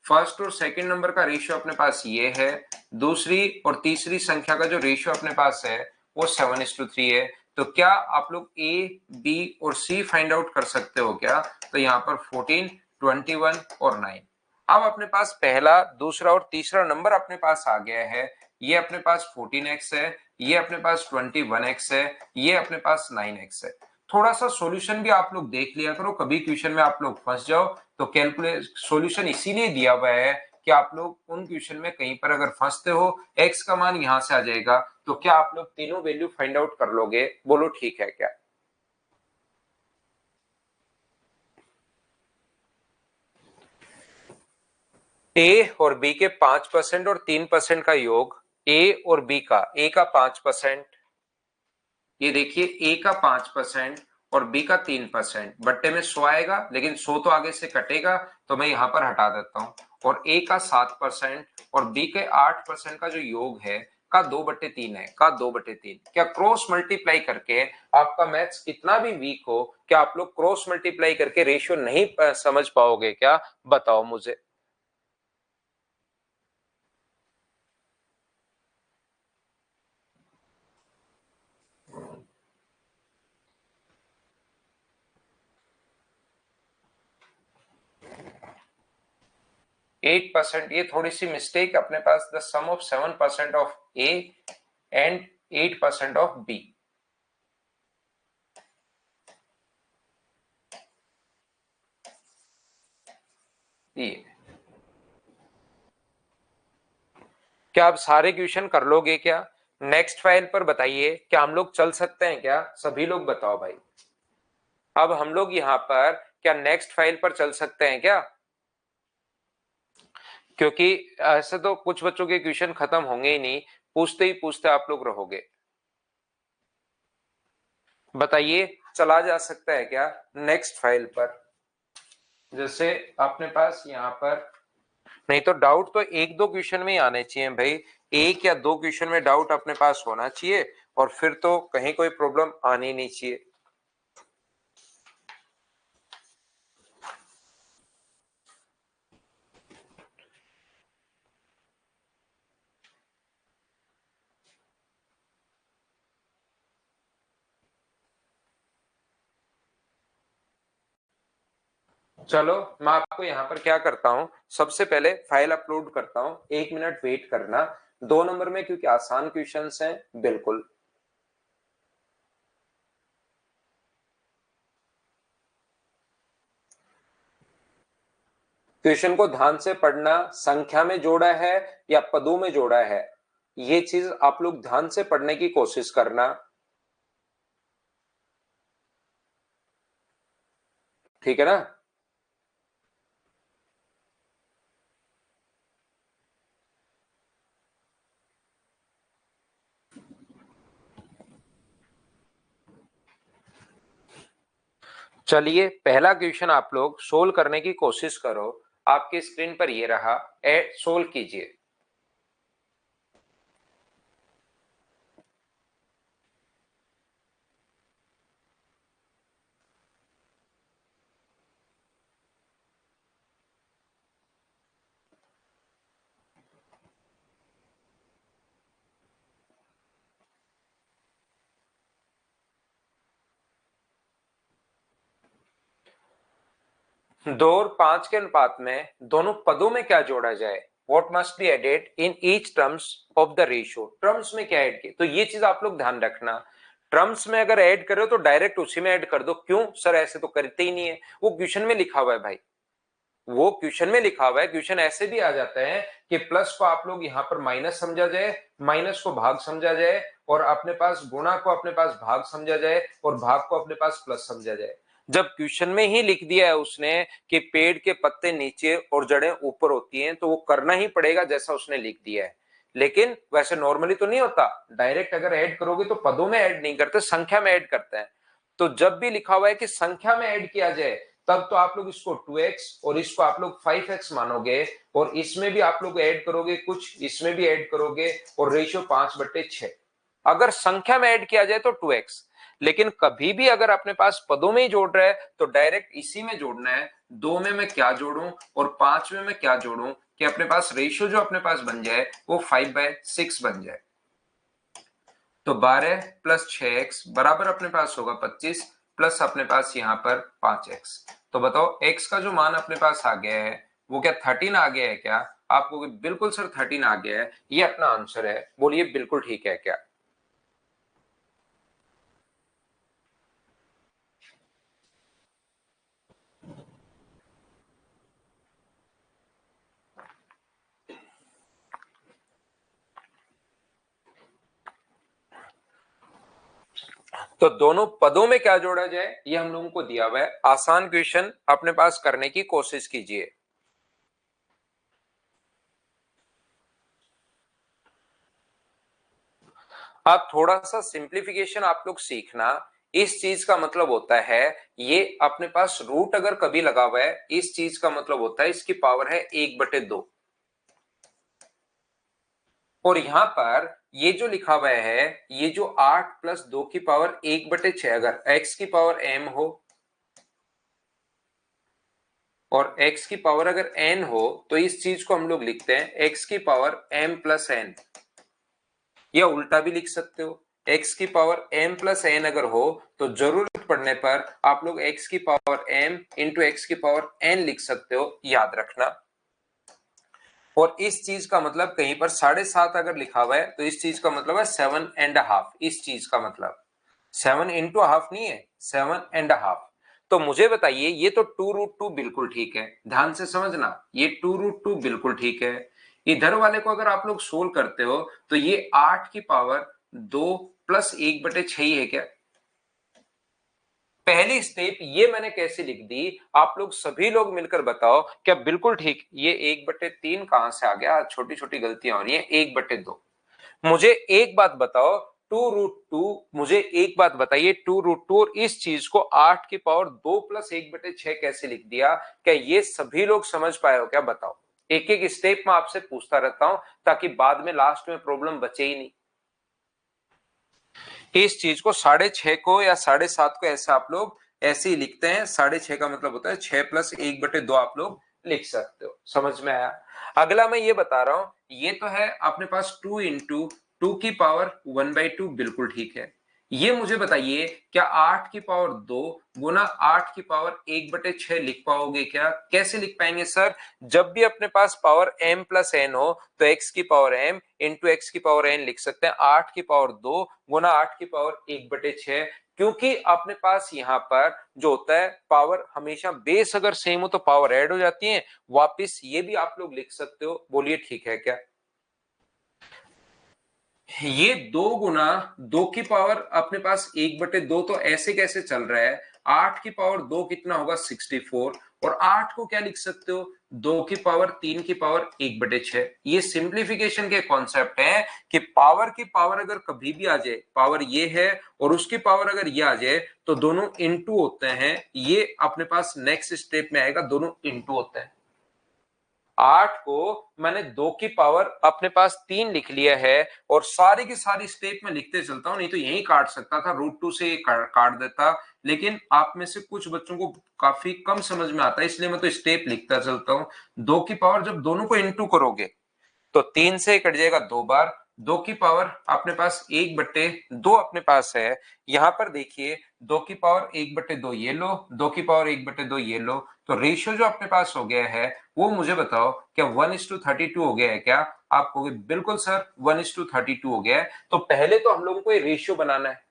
फर्स्ट और सेकंड नंबर का रेशियो अपने पास ये है, दूसरी और तीसरी संख्या का जो रेशियो अपने पास है वो 7:3 है। तो क्या आप लोग ए, बी और सी फाइंड आउट कर सकते हो क्या, तो यहाँ पर 14, 21 और 9। अब अपने पास पहला, दूसरा और तीसरा नंबर अपने पास आ गया है, ये अपने पास 14x है, ये अपने पास 21x है, ये अपने पास 9x है। थोड़ा सा सॉल्यूशन भी आप लोग देख लिया करो, कभी क्वेश्चन में आप लोग फंस जाओ तो कैलकुलेट सॉल्यूशन इसीलिए दिया हुआ है कि आप लोग उन क्वेश्चन में कहीं पर अगर फंसते हो, x का मान यहां से आ जाएगा, तो क्या आप लोग तीनों वैल्यू फाइंड आउट कर लोगे, बोलो ठीक है क्या। ए और बी के 5% और 3% का योग, ए और बी का, ए का 5%, ये देखिए ए का 5% और बी का 3%, बट्टे में 100 आएगा, लेकिन 100 तो आगे से कटेगा तो मैं यहां पर हटा देता हूं, और ए का 7% और बी के 8% का जो योग है का 2/3 है, का 2/3। क्या क्रॉस मल्टीप्लाई करके आपका मैथ्स कितना भी वीक हो, क्या आप लोग क्रॉस मल्टीप्लाई करके रेशियो नहीं समझ पाओगे क्या, बताओ मुझे। 8%, ये थोड़ी सी मिस्टेक अपने पास, the sum of 7% of A and 8% of B. ये क्या आप सारे क्वेश्चन कर लोगे क्या, नेक्स्ट फाइल पर बताइए, क्या हम लोग चल सकते हैं क्या, सभी लोग बताओ भाई। अब हम लोग यहाँ पर क्या नेक्स्ट फाइल पर चल सकते हैं क्या, क्योंकि ऐसे तो कुछ बच्चों के क्वेश्चन खत्म होंगे ही नहीं, पूछते ही पूछते आप लोग रहोगे। बताइए चला जा सकता है क्या नेक्स्ट फाइल पर, जैसे अपने पास यहाँ पर, नहीं तो डाउट तो एक दो क्वेश्चन में ही आने चाहिए भाई, एक या दो क्वेश्चन में डाउट अपने पास होना चाहिए, और फिर तो कहीं कोई प्रॉब्लम आनी नहीं चाहिए। चलो मैं आपको यहाँ पर क्या करता हूँ, सबसे पहले फाइल अपलोड करता हूँ, 1 मिनट वेट करना, 2 नंबर में क्योंकि आसान क्वेश्चंस हैं बिल्कुल। क्वेश्चन को ध्यान से पढ़ना, संख्या में जोड़ा है या पदों में जोड़ा है, ये चीज आप लोग ध्यान से पढ़ने की कोशिश करना, ठीक है ना। चलिए पहला क्वेश्चन आप लोग सोल्व करने की कोशिश करो। आपकी स्क्रीन पर ये रहा, सोल्व कीजिए। दो और 5 के अनुपात में दोनों पदों में क्या जोड़ा जाए, what must be added in each terms of the ratio. Terms में क्या ऐड किए, तो ये चीज आप लोग ध्यान रखना। टर्म्स में अगर ऐड करो तो डायरेक्ट उसी में ऐड कर दो। क्यों सर, ऐसे तो करते ही नहीं है, वो क्वेश्चन में लिखा हुआ है भाई, वो क्वेश्चन में लिखा हुआ है। क्वेश्चन ऐसे भी आ जाता है कि प्लस को आप लोग यहां पर माइनस समझा जाए, माइनस को भाग समझा जाए, और अपने पास गुणा को अपने पास भाग समझा जाए, और भाग को अपने पास प्लस समझा जाए। जब क्वेश्चन में ही लिख दिया है उसने कि पेड़ के पत्ते नीचे और जड़ें ऊपर होती हैं, तो वो करना ही पड़ेगा जैसा उसने लिख दिया है। लेकिन वैसे नॉर्मली तो नहीं होता, डायरेक्ट अगर ऐड करोगे तो पदों में ऐड नहीं करते, संख्या में ऐड करते हैं। तो जब भी लिखा हुआ है कि संख्या में ऐड किया जाए, तब तो आप लोग इसको 2x और इसको आप लोग 5x मानोगे, और इसमें भी आप लोग ऐड करोगे कुछ, इसमें भी ऐड करोगे, और रेशियो 5/6। अगर संख्या में ऐड किया जाए तो 2x, लेकिन कभी भी अगर अपने पास पदों में ही जोड़ रहा है तो डायरेक्ट इसी में जोड़ना है। 2 में मैं क्या जोड़ूं और 5 में मैं क्या जोड़ूं कि अपने पास रेशियो जो अपने पास बन जाए वो 5/6 बन जाए। तो 12 + 6x बराबर अपने पास होगा 25, प्लस अपने पास यहां पर 5x। तो बताओ x का जो मान अपने पास आ गया है वो क्या 13 आ गया है क्या? आपको बिल्कुल सर 13 आ गया है, ये अपना आंसर है। बोलिए बिल्कुल ठीक है क्या? तो दोनों पदों में क्या जोड़ा जाए ये हम लोगों को दिया हुआ है। आसान क्वेश्चन अपने पास करने की कोशिश कीजिए। आप थोड़ा सा सिंप्लीफिकेशन आप लोग सीखना। इस चीज का मतलब होता है, ये अपने पास रूट अगर कभी लगा हुआ है, इस चीज का मतलब होता है इसकी पावर है 1/2। और यहां पर ये जो लिखा हुआ है, ये जो 8 + 2 की पावर 1/6, अगर x की पावर m हो और x की पावर अगर n हो, तो इस चीज को हम लोग लिखते हैं x की पावर m + n, या उल्टा भी लिख सकते हो। x की पावर m + n अगर हो तो जरूरत पड़ने पर आप लोग x की पावर m × x की पावर n लिख सकते हो, याद रखना। और इस चीज का मतलब कहीं पर 7.5 अगर लिखा हुआ है तो इस चीज का मतलब है 7.5। इस चीज का मतलब 7 × हाफ नहीं है, 7.5। तो मुझे बताइए, ये तो 2√2 बिल्कुल ठीक है, ध्यान से समझना, ये 2√2 बिल्कुल ठीक है। इधर वाले को अगर आप लोग सोल्व करते हो तो ये 8 की पावर 2 + 1/6 ही है क्या? पहली स्टेप ये मैंने कैसे लिख दी, आप लोग सभी लोग मिलकर बताओ क्या बिल्कुल ठीक? ये 1/3 कहां से आ गया? छोटी छोटी गलतियां हो रही है। 1/2। मुझे एक बात बताओ, 2√2, मुझे एक बात बताइए, 2√2 और इस चीज को 8 की पावर 2 + 1/6 कैसे लिख दिया? क्या ये सभी लोग समझ पाए हो क्या? बताओ। एक एक स्टेप में आपसे पूछता रहता हूं ताकि बाद में लास्ट में प्रॉब्लम बचे ही नहीं। इस चीज को 6.5 को या 7.5 को ऐसे आप लोग ऐसे ही लिखते हैं। 6.5 का मतलब होता है 6 + 1/2 आप लोग लिख सकते हो। समझ में आया? अगला मैं ये बता रहा हूं, ये तो है अपने पास 2 × 2 की पावर 1/2 बिल्कुल ठीक है। ये मुझे बताइए, क्या 8 की पावर 2 गुना 8 की पावर 1/6 लिख पाओगे क्या? कैसे लिख पाएंगे सर? जब भी अपने पास पावर m + n हो तो x की पावर m × x की पावर n लिख सकते हैं। 8 की पावर 2 गुना 8 की पावर 1/6, क्योंकि अपने पास यहां पर जो होता है पावर हमेशा बेस अगर सेम हो तो पावर ऐड हो जाती है वापिस। ये भी आप लोग लिख सकते हो। बोलिए ठीक है क्या? ये 2 गुना 2 की पावर अपने पास 1/2 तो ऐसे कैसे चल रहा है? 8 की पावर 2 कितना होगा? 64। और 8 को क्या लिख सकते हो? 2 की पावर 3 की पावर 1/6। ये सिंप्लीफिकेशन के कॉन्सेप्ट है कि पावर की पावर अगर कभी भी आ जाए, पावर ये है और उसकी पावर अगर ये आ जाए तो दोनों इनटू होते हैं। ये अपने पास नेक्स्ट स्टेप में आएगा, दोनों इनटू होते हैं। 8 को मैंने 2 की पावर अपने पास 3 लिख लिया है और सारी की सारी स्टेप में लिखते चलता हूं, नहीं तो यही काट सकता था, √2 से काट देता, लेकिन आप में से कुछ बच्चों को काफी कम समझ में आता है, इसलिए मैं तो स्टेप लिखता चलता हूं। 2 की पावर जब दोनों को इंटू करोगे तो 3 से कट जाएगा 2 बार, 2 की पावर अपने पास 1/2 अपने पास है। यहां पर देखिए 2 की पावर 1/2 ये लो, 2 की पावर 1/2 ये लो, तो रेशियो जो अपने पास हो गया है वो मुझे बताओ क्या 1:32 हो गया है क्या? आप कहोगे बिल्कुल सर 1:32 हो गया है। तो पहले तो हम लोगों को ये रेशियो बनाना है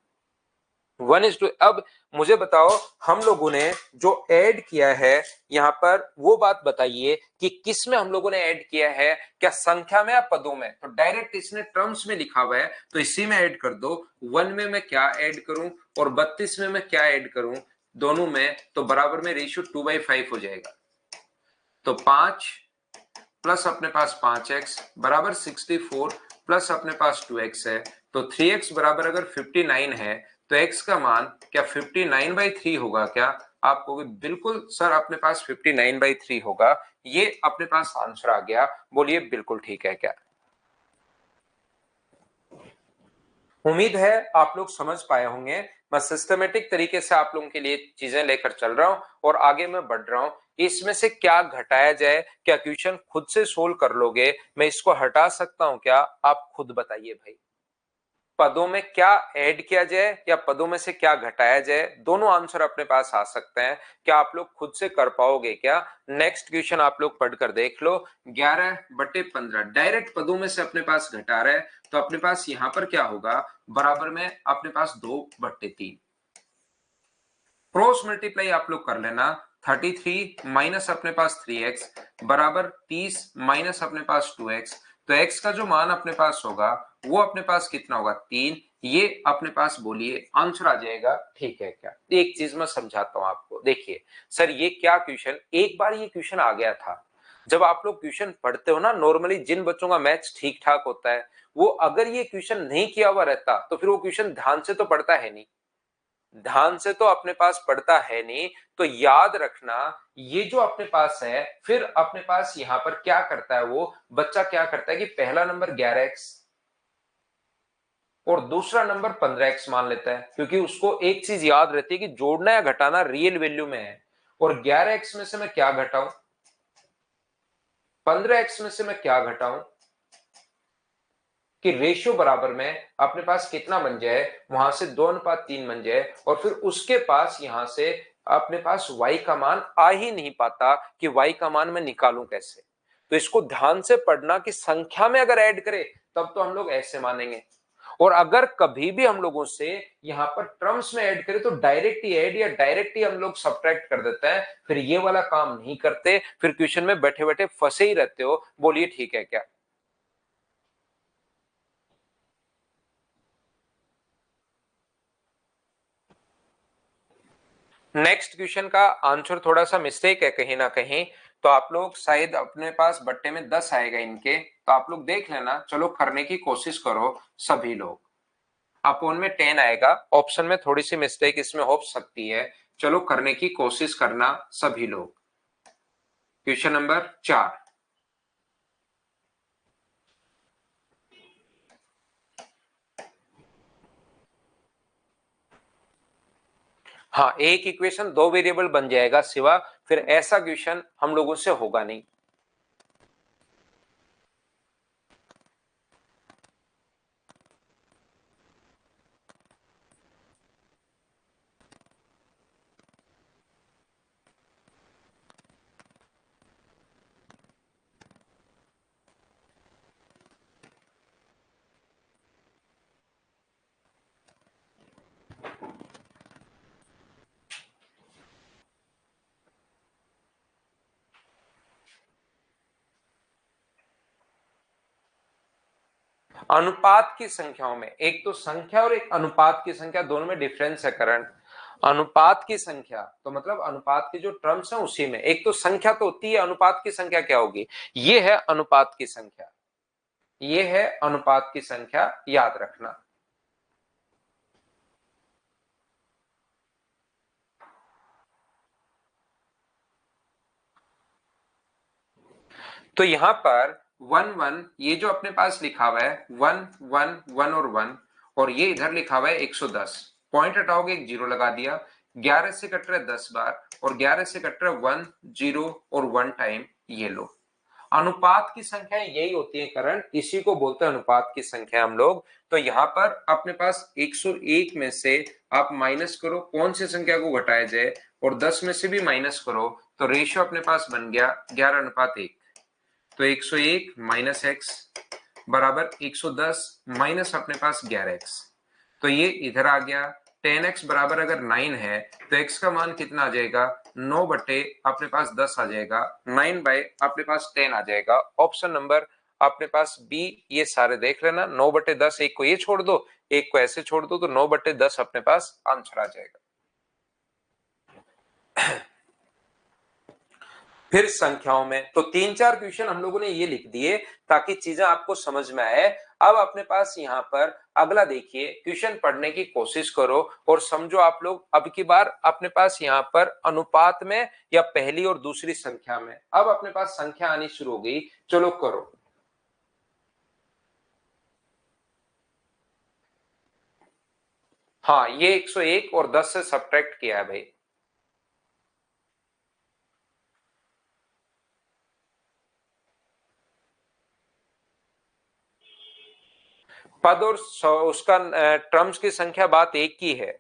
1:, अब मुझे बताओ हम लोगों ने जो ऐड किया है यहां पर वो बात बताइए कि किस में हम लोगों ने ऐड किया है, क्या संख्या में या पदों में? तो डायरेक्ट इसने टर्म्स में लिखा हुआ है तो इसी में ऐड कर दो। 1 में मैं क्या ऐड करूं और 32 में मैं क्या ऐड करूं, दोनों में तो बराबर में रेशियो 2/5 हो जाएगा। तो 5 प्लस अपने पास 5x बराबर 64 प्लस अपने पास 2x है, तो 3x बराबर अगर 59 है तो x का मान क्या 59/3 होगा क्या? आप कहोगे बिल्कुल सर अपने पास 59/3 होगा, ये अपने पास आंसर आ गया। बोलिए बिल्कुल ठीक है क्या? उम्मीद है आप लोग समझ पाए होंगे। मैं सिस्टमेटिक तरीके से आप लोगों के लिए चीजें लेकर चल रहा हूं और आगे मैं बढ़ रहा हूं। इसमें से क्या घटाया जाए, क्या क्वेश्चन खुद से सोल्व कर लोगे? मैं इसको हटा सकता हूं क्या? आप खुद बताइए भाई। पदों में क्या ऐड किया जाए या पदों में से क्या घटाया जाए, दोनों आंसर अपने पास आ सकते हैं। क्या आप लोग खुद से कर पाओगे क्या? नेक्स्ट क्वेश्चन आप लोग पढ़कर देख लो। 11/15 डायरेक्ट पदों में से अपने पास घटा रहा है तो अपने पास यहां पर क्या होगा, बराबर में अपने पास 2/3। क्रॉस मल्टीप्लाई आप लोग कर लेना। 33 माइनस अपने पास 3x बराबर 30 माइनस अपने पास 2x, तो x का जो मान अपने पास होगा वो अपने पास कितना होगा 3। ये अपने पास बोलिए आंसर आ जाएगा ठीक है क्या? एक चीज मैं समझाता हूं आपको, देखिए सर ये क्या क्वेश्चन, एक बार ये क्वेश्चन आ गया था। जब आप लोग क्वेश्चन पढ़ते हो ना, नॉर्मली जिन बच्चों का मैथ्स ठीक ठाक होता है वो अगर ये क्वेश्चन नहीं किया हुआ रहता तो फिर वो क्वेश्चन ध्यान से तो पढ़ता है नहीं, ध्यान से तो अपने पास पढ़ता है नहीं। तो याद रखना ये जो अपने पास है, फिर अपने पास यहां पर क्या करता है वो बच्चा, क्या करता है कि पहला नंबर 11x और दूसरा नंबर 15x मान लेता है, क्योंकि उसको एक चीज याद रहती है कि जोड़ना या घटाना रियल वैल्यू में है। और 11x में से मैं क्या घटाऊं, 15x में से मैं क्या घटाऊं, कि रेशियो बराबर में अपने पास कितना बन जाए, वहां से 2:3 बन जाए और फिर उसके पास यहां से अपने पास y का मान आ ही नहीं पाता कि y का मान मैं निकालूं कैसे। तो इसको ध्यान से पढ़ना कि संख्या में अगर ऐड करे तब तो हम लोग ऐसे मानेंगे, और अगर कभी भी हम लोगों से यहां पर टर्म्स में ऐड करें तो डायरेक्ट ही ऐड या डायरेक्ट ही हम लोग सब्ट्रैक्ट कर देते हैं, फिर ये वाला काम नहीं करते, फिर क्वेश्चन में बैठे बैठे फंसे ही रहते हो। बोलिए ठीक है क्या? नेक्स्ट क्वेश्चन का आंसर थोड़ा सा मिस्टेक है कहीं ना कहीं, तो आप लोग शायद अपने पास बट्टे में 10 आएगा इनके, तो आप लोग देख लेना, चलो करने की कोशिश करो सभी लोग। अपोन में 10 आएगा, ऑप्शन में थोड़ी सी मिस्टेक इसमें हो सकती है, चलो करने की कोशिश करना सभी लोग। Question number 4। हाँ, एक इक्वेशन 2 वेरिएबल बन जाएगा सिवा, फिर ऐसा क्वेश्चन हम लोगों से होगा नहीं। अनुपात की संख्याओं में, एक तो संख्या और एक अनुपात की संख्या, दोनों में डिफरेंस है करंट। अनुपात की संख्या तो मतलब अनुपात के जो टर्म्स हैं उसी में, एक तो संख्या तो होती है, अनुपात की संख्या क्या होगी, ये है अनुपात की संख्या, ये है अनुपात की संख्या, याद रखना। तो यहाँ पर 1 1 ये जो अपने पास लिखा हुआ है 1 1 1 और 1, और ये इधर लिखा हुआ है 110, पॉइंट हटाओगे एक जीरो लगा दिया, 11 से कट रहा है 10 बार, और 11 से कट रहा है 1 0 और 1 टाइम। ये लो, अनुपात की संख्या यही होती है करण, इसी को बोलते हैं अनुपात की संख्या हम लोग। तो यहाँ पर अपने पास 101 में से आप माइनस करो कौन सी संख्या को घटाया जाए, और 10 में से भी माइनस करो, तो रेशियो अपने पास बन गया 11:1। तो 101 माइनस एक्स बराबर 110 माइनस अपने पास 11x। तो ये इधर आ गया। 10x बराबर अगर 9 है तो x का मान कितना आ जाएगा, 9 बटे अपने पास 10 आ जाएगा, 9 बाय अपने पास 10 आ जाएगा। ऑप्शन नंबर अपने पास बी, ये सारे देख लेना, 9 बटे 10, एक को ये छोड़ दो एक को ऐसे छोड़ दो, तो 9 बटे 10 अपने पास आंसर आ जाएगा। फिर संख्याओं में तो 3-4 क्वेश्चन हम लोगों ने ये लिख दिए ताकि चीजें आपको समझ में आए। अब अपने पास यहाँ पर अगला देखिए, क्वेश्चन पढ़ने की कोशिश करो और समझो आप लोग। अब की बार अपने पास यहाँ पर अनुपात में या पहली और दूसरी संख्या में, अब अपने पास संख्या आनी शुरू हो गई। चलो करो। हाँ, ये 101 और 10 से सब्ट्रैक्ट किया है भाई। पद और उसका टर्म्स की संख्या बात एक ही है।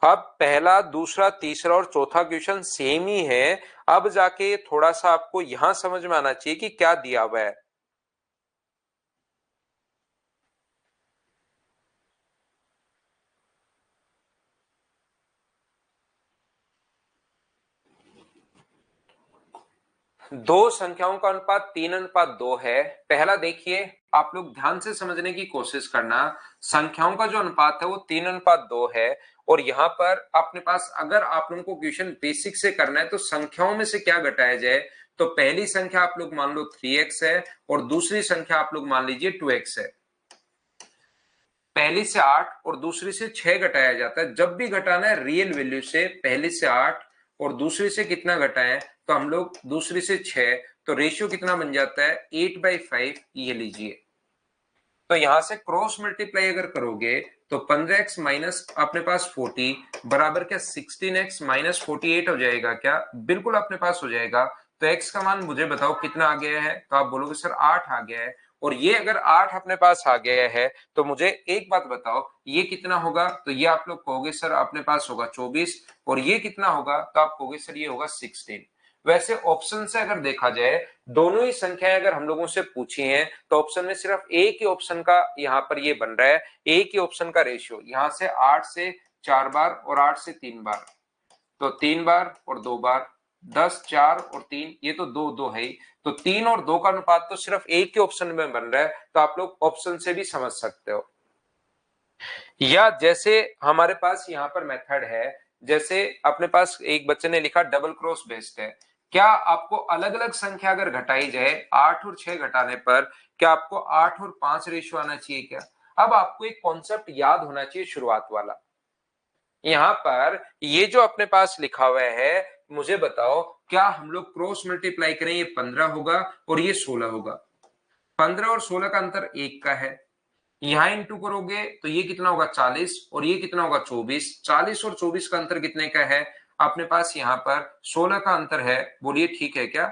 अब पहला दूसरा तीसरा और चौथा क्वेश्चन सेम ही है। अब जाके थोड़ा सा आपको यहां समझ में आना चाहिए कि क्या दिया हुआ है। दो संख्याओं का अनुपात 3:2 है। पहला देखिए, आप लोग ध्यान से समझने की कोशिश करना। संख्याओं का जो अनुपात है वो 3:2 है, और यहाँ पर अपने पास अगर आप लोगों को क्वेश्चन बेसिक से करना है तो संख्याओं में से क्या घटाया जाए, तो पहली संख्या आप लोग मान लो 3x है, और दूसरी संख्या आप लोग मान लीजिए 2x है। पहली से 8 और दूसरी से 6 घटाया जाता है। जब भी घटाना है रियल वैल्यू से, पहली से 8 और दूसरी से कितना घटाए, तो हम लोग दूसरी से 6, तो रेशियो कितना बन जाता है 8/5। ये लीजिए, तो यहां से क्रॉस मल्टीप्लाई अगर करोगे तो 15x माइनस अपने पास 40 बराबर क्या 16x माइनस 48 हो जाएगा क्या, बिल्कुल अपने पास हो जाएगा। तो x का मान मुझे बताओ कितना आ गया है, तो आप बोलोगे सर 8 आ गया है। और ये अगर 8 अपने पास आ गया है तो मुझे एक बात बताओ ये कितना होगा, तो ये आप लोग कहोगे सर अपने पास होगा 24, और ये कितना होगा, तो आप कहोगे सर ये होगा 16। वैसे ऑप्शन से अगर देखा जाए, दोनों ही संख्याएं अगर हम लोगों से पूछी हैं तो ऑप्शन में सिर्फ एक ही ऑप्शन का यहाँ पर ये बन रहा है, एक ही ऑप्शन का रेशियो, यहाँ से 8 से 4 बार और 8 से 3 बार, तो 3 बार और 2 बार, 10 4 और 3, ये तो 2 2 है ही। तो 3 और 2 का अनुपात तो सिर्फ एक ही ऑप्शन में बन रहा है, तो आप लोग ऑप्शन से भी समझ सकते हो। या जैसे हमारे पास यहाँ पर मेथड है, जैसे अपने पास एक बच्चे ने लिखा डबल क्रॉस बेस्ड है। क्या आपको अलग अलग संख्या अगर घटाई जाए 8 और 6 घटाने पर, क्या आपको 8 और 5 रेशियो आना चाहिए क्या? अब आपको एक कॉन्सेप्ट याद होना चाहिए शुरुआत वाला। यहाँ पर ये जो अपने पास लिखा हुआ है, मुझे बताओ क्या हम लोग क्रॉस मल्टीप्लाई करें, ये 15 होगा और ये 16 होगा। 15 और 16 का अंतर 1 का है, यहां इंटू करोगे तो ये कितना होगा 40, और ये कितना होगा 24। 40 और 24 का अंतर कितने का है अपने पास, यहाँ पर 16 का अंतर है। बोलिए ठीक है क्या?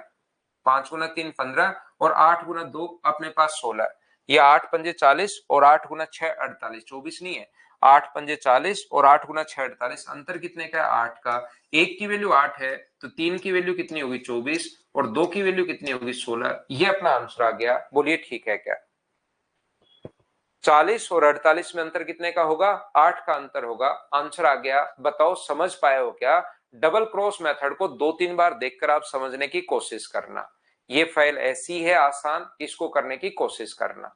5 गुना 3 15, और 8 गुना 2 अपने पास 16। ये 8 पंजे 40 और 8 गुना 6 48, 24 नहीं है। 8 पंजे 40 और 8 गुना 6 48, अंतर कितने का है 8 का। एक की वैल्यू 8 है तो 3 की वैल्यू कितनी होगी 24, और 2 की वैल्यू कितनी होगी 16। ये अपना आंसर आ गया। बोलिए ठीक है क्या? 40 और 48 में अंतर कितने का होगा? 8 का अंतर होगा। आंसर आ गया। बताओ समझ पाए हो क्या? डबल क्रॉस मेथड को 2-3 बार देखकर आप समझने की कोशिश करना। ये फाइल ऐसी है आसान, इसको करने की कोशिश करना।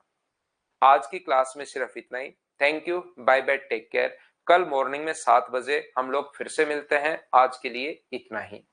आज की क्लास में सिर्फ इतना ही। Thank you, bye bye, take care. कल मॉर्निंग में 7 बजे हम लोग फिर से मिलते हैं। आज के लिए इतना ही।